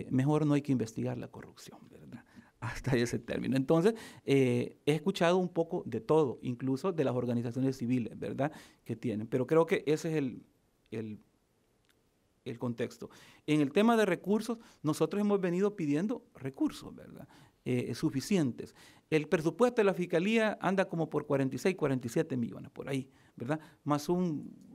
mejor no hay que investigar la corrupción, ¿verdad? Hasta ese término. Entonces, he escuchado un poco de todo, incluso de las organizaciones civiles, ¿verdad? Que tienen. Pero creo que ese es el contexto. En el tema de recursos, nosotros hemos venido pidiendo recursos, ¿verdad? Suficientes. El presupuesto de la Fiscalía anda como por 46, 47 millones, por ahí, ¿verdad? Más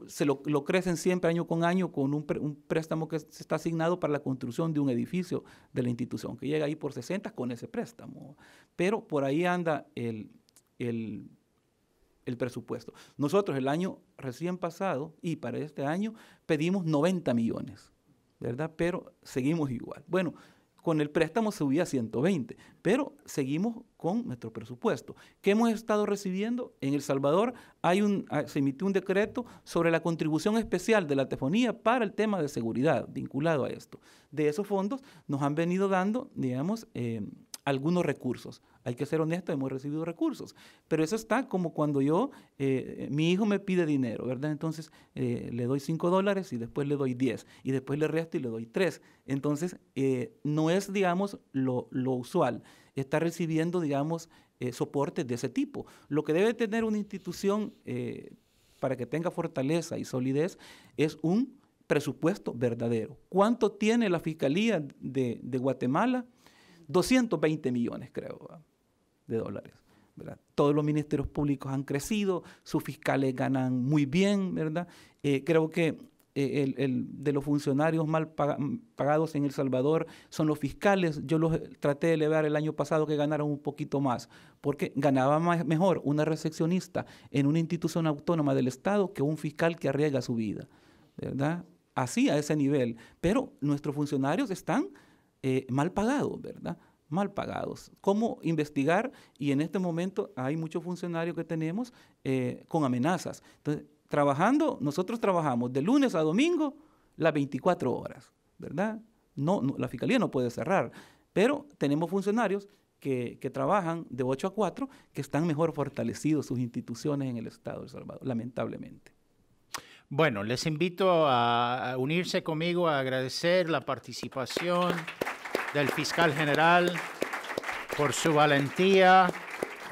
se lo crecen siempre año con año con un préstamo que se está asignado para la construcción de un edificio de la institución, que llega ahí por 60 con ese préstamo. Pero por ahí anda el presupuesto. Nosotros el año recién pasado y para este año pedimos 90 millones, ¿verdad? Pero seguimos igual. Bueno, con el préstamo subía a 120, pero seguimos con nuestro presupuesto. ¿Qué hemos estado recibiendo? En El Salvador se emitió un decreto sobre la contribución especial de la telefonía para el tema de seguridad vinculado a esto. De esos fondos nos han venido dando, digamos, algunos recursos. Hay que ser honesto, hemos recibido recursos, pero eso está como cuando mi hijo me pide dinero, ¿verdad? Entonces le doy $5 y después le doy 10 y después le resto y le doy 3. Entonces no es, digamos, lo usual. Está recibiendo, digamos, soportes de ese tipo. Lo que debe tener una institución para que tenga fortaleza y solidez es un presupuesto verdadero. ¿Cuánto tiene la Fiscalía de Guatemala? 220 millones, creo, de dólares, ¿verdad? Todos los ministerios públicos han crecido, sus fiscales ganan muy bien, ¿verdad? Creo que de los funcionarios mal pagados en El Salvador son los fiscales. Yo los traté de elevar el año pasado que ganaron un poquito más, porque ganaba mejor una recepcionista en una institución autónoma del Estado que un fiscal que arriesga su vida, ¿verdad? Así, a ese nivel. Pero nuestros funcionarios están mal pagados, ¿verdad? Mal pagados. ¿Cómo investigar? Y en este momento hay muchos funcionarios que tenemos con amenazas. Entonces, nosotros trabajamos de lunes a domingo las 24 horas, ¿verdad? No, la Fiscalía no puede cerrar, pero tenemos funcionarios que trabajan de 8 a 4, que están mejor fortalecidos sus instituciones en el Estado de El Salvador, lamentablemente. Bueno, les invito a unirse conmigo a agradecer la participación del fiscal general por su valentía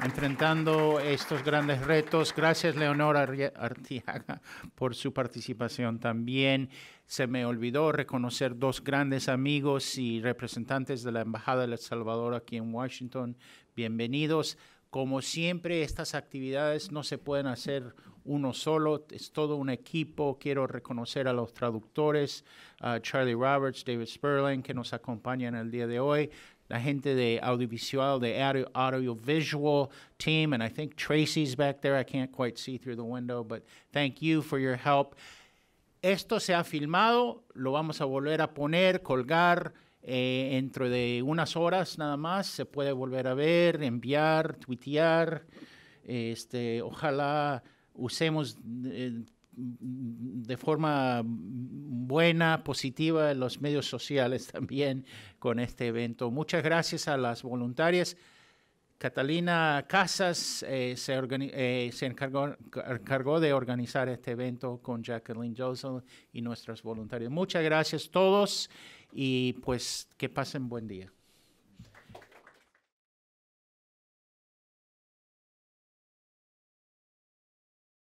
enfrentando estos grandes retos. Gracias, Leonor Artiaga, por su participación también. Se me olvidó reconocer dos grandes amigos y representantes de la Embajada de El Salvador aquí en Washington. Bienvenidos. Como siempre, estas actividades no se pueden hacer uno solo, es todo un equipo. Quiero reconocer a los traductores, Charlie Roberts, David Sperling, que nos acompañan el día de hoy, la gente de audiovisual, de audiovisual team, and I think Tracy's back there. I can't quite see through the window, but thank you for your help. esto se ha filmado, lo vamos a volver a poner, colgar dentro de unas horas nada más. Se puede volver a ver, enviar, tuitear. Ojalá usemos de forma buena, positiva, los medios sociales también con este evento. Muchas gracias a las voluntarias. Catalina Casas se encargó de organizar este evento con Jacqueline Josel y nuestros voluntarios. Muchas gracias a todos y pues que pasen buen día.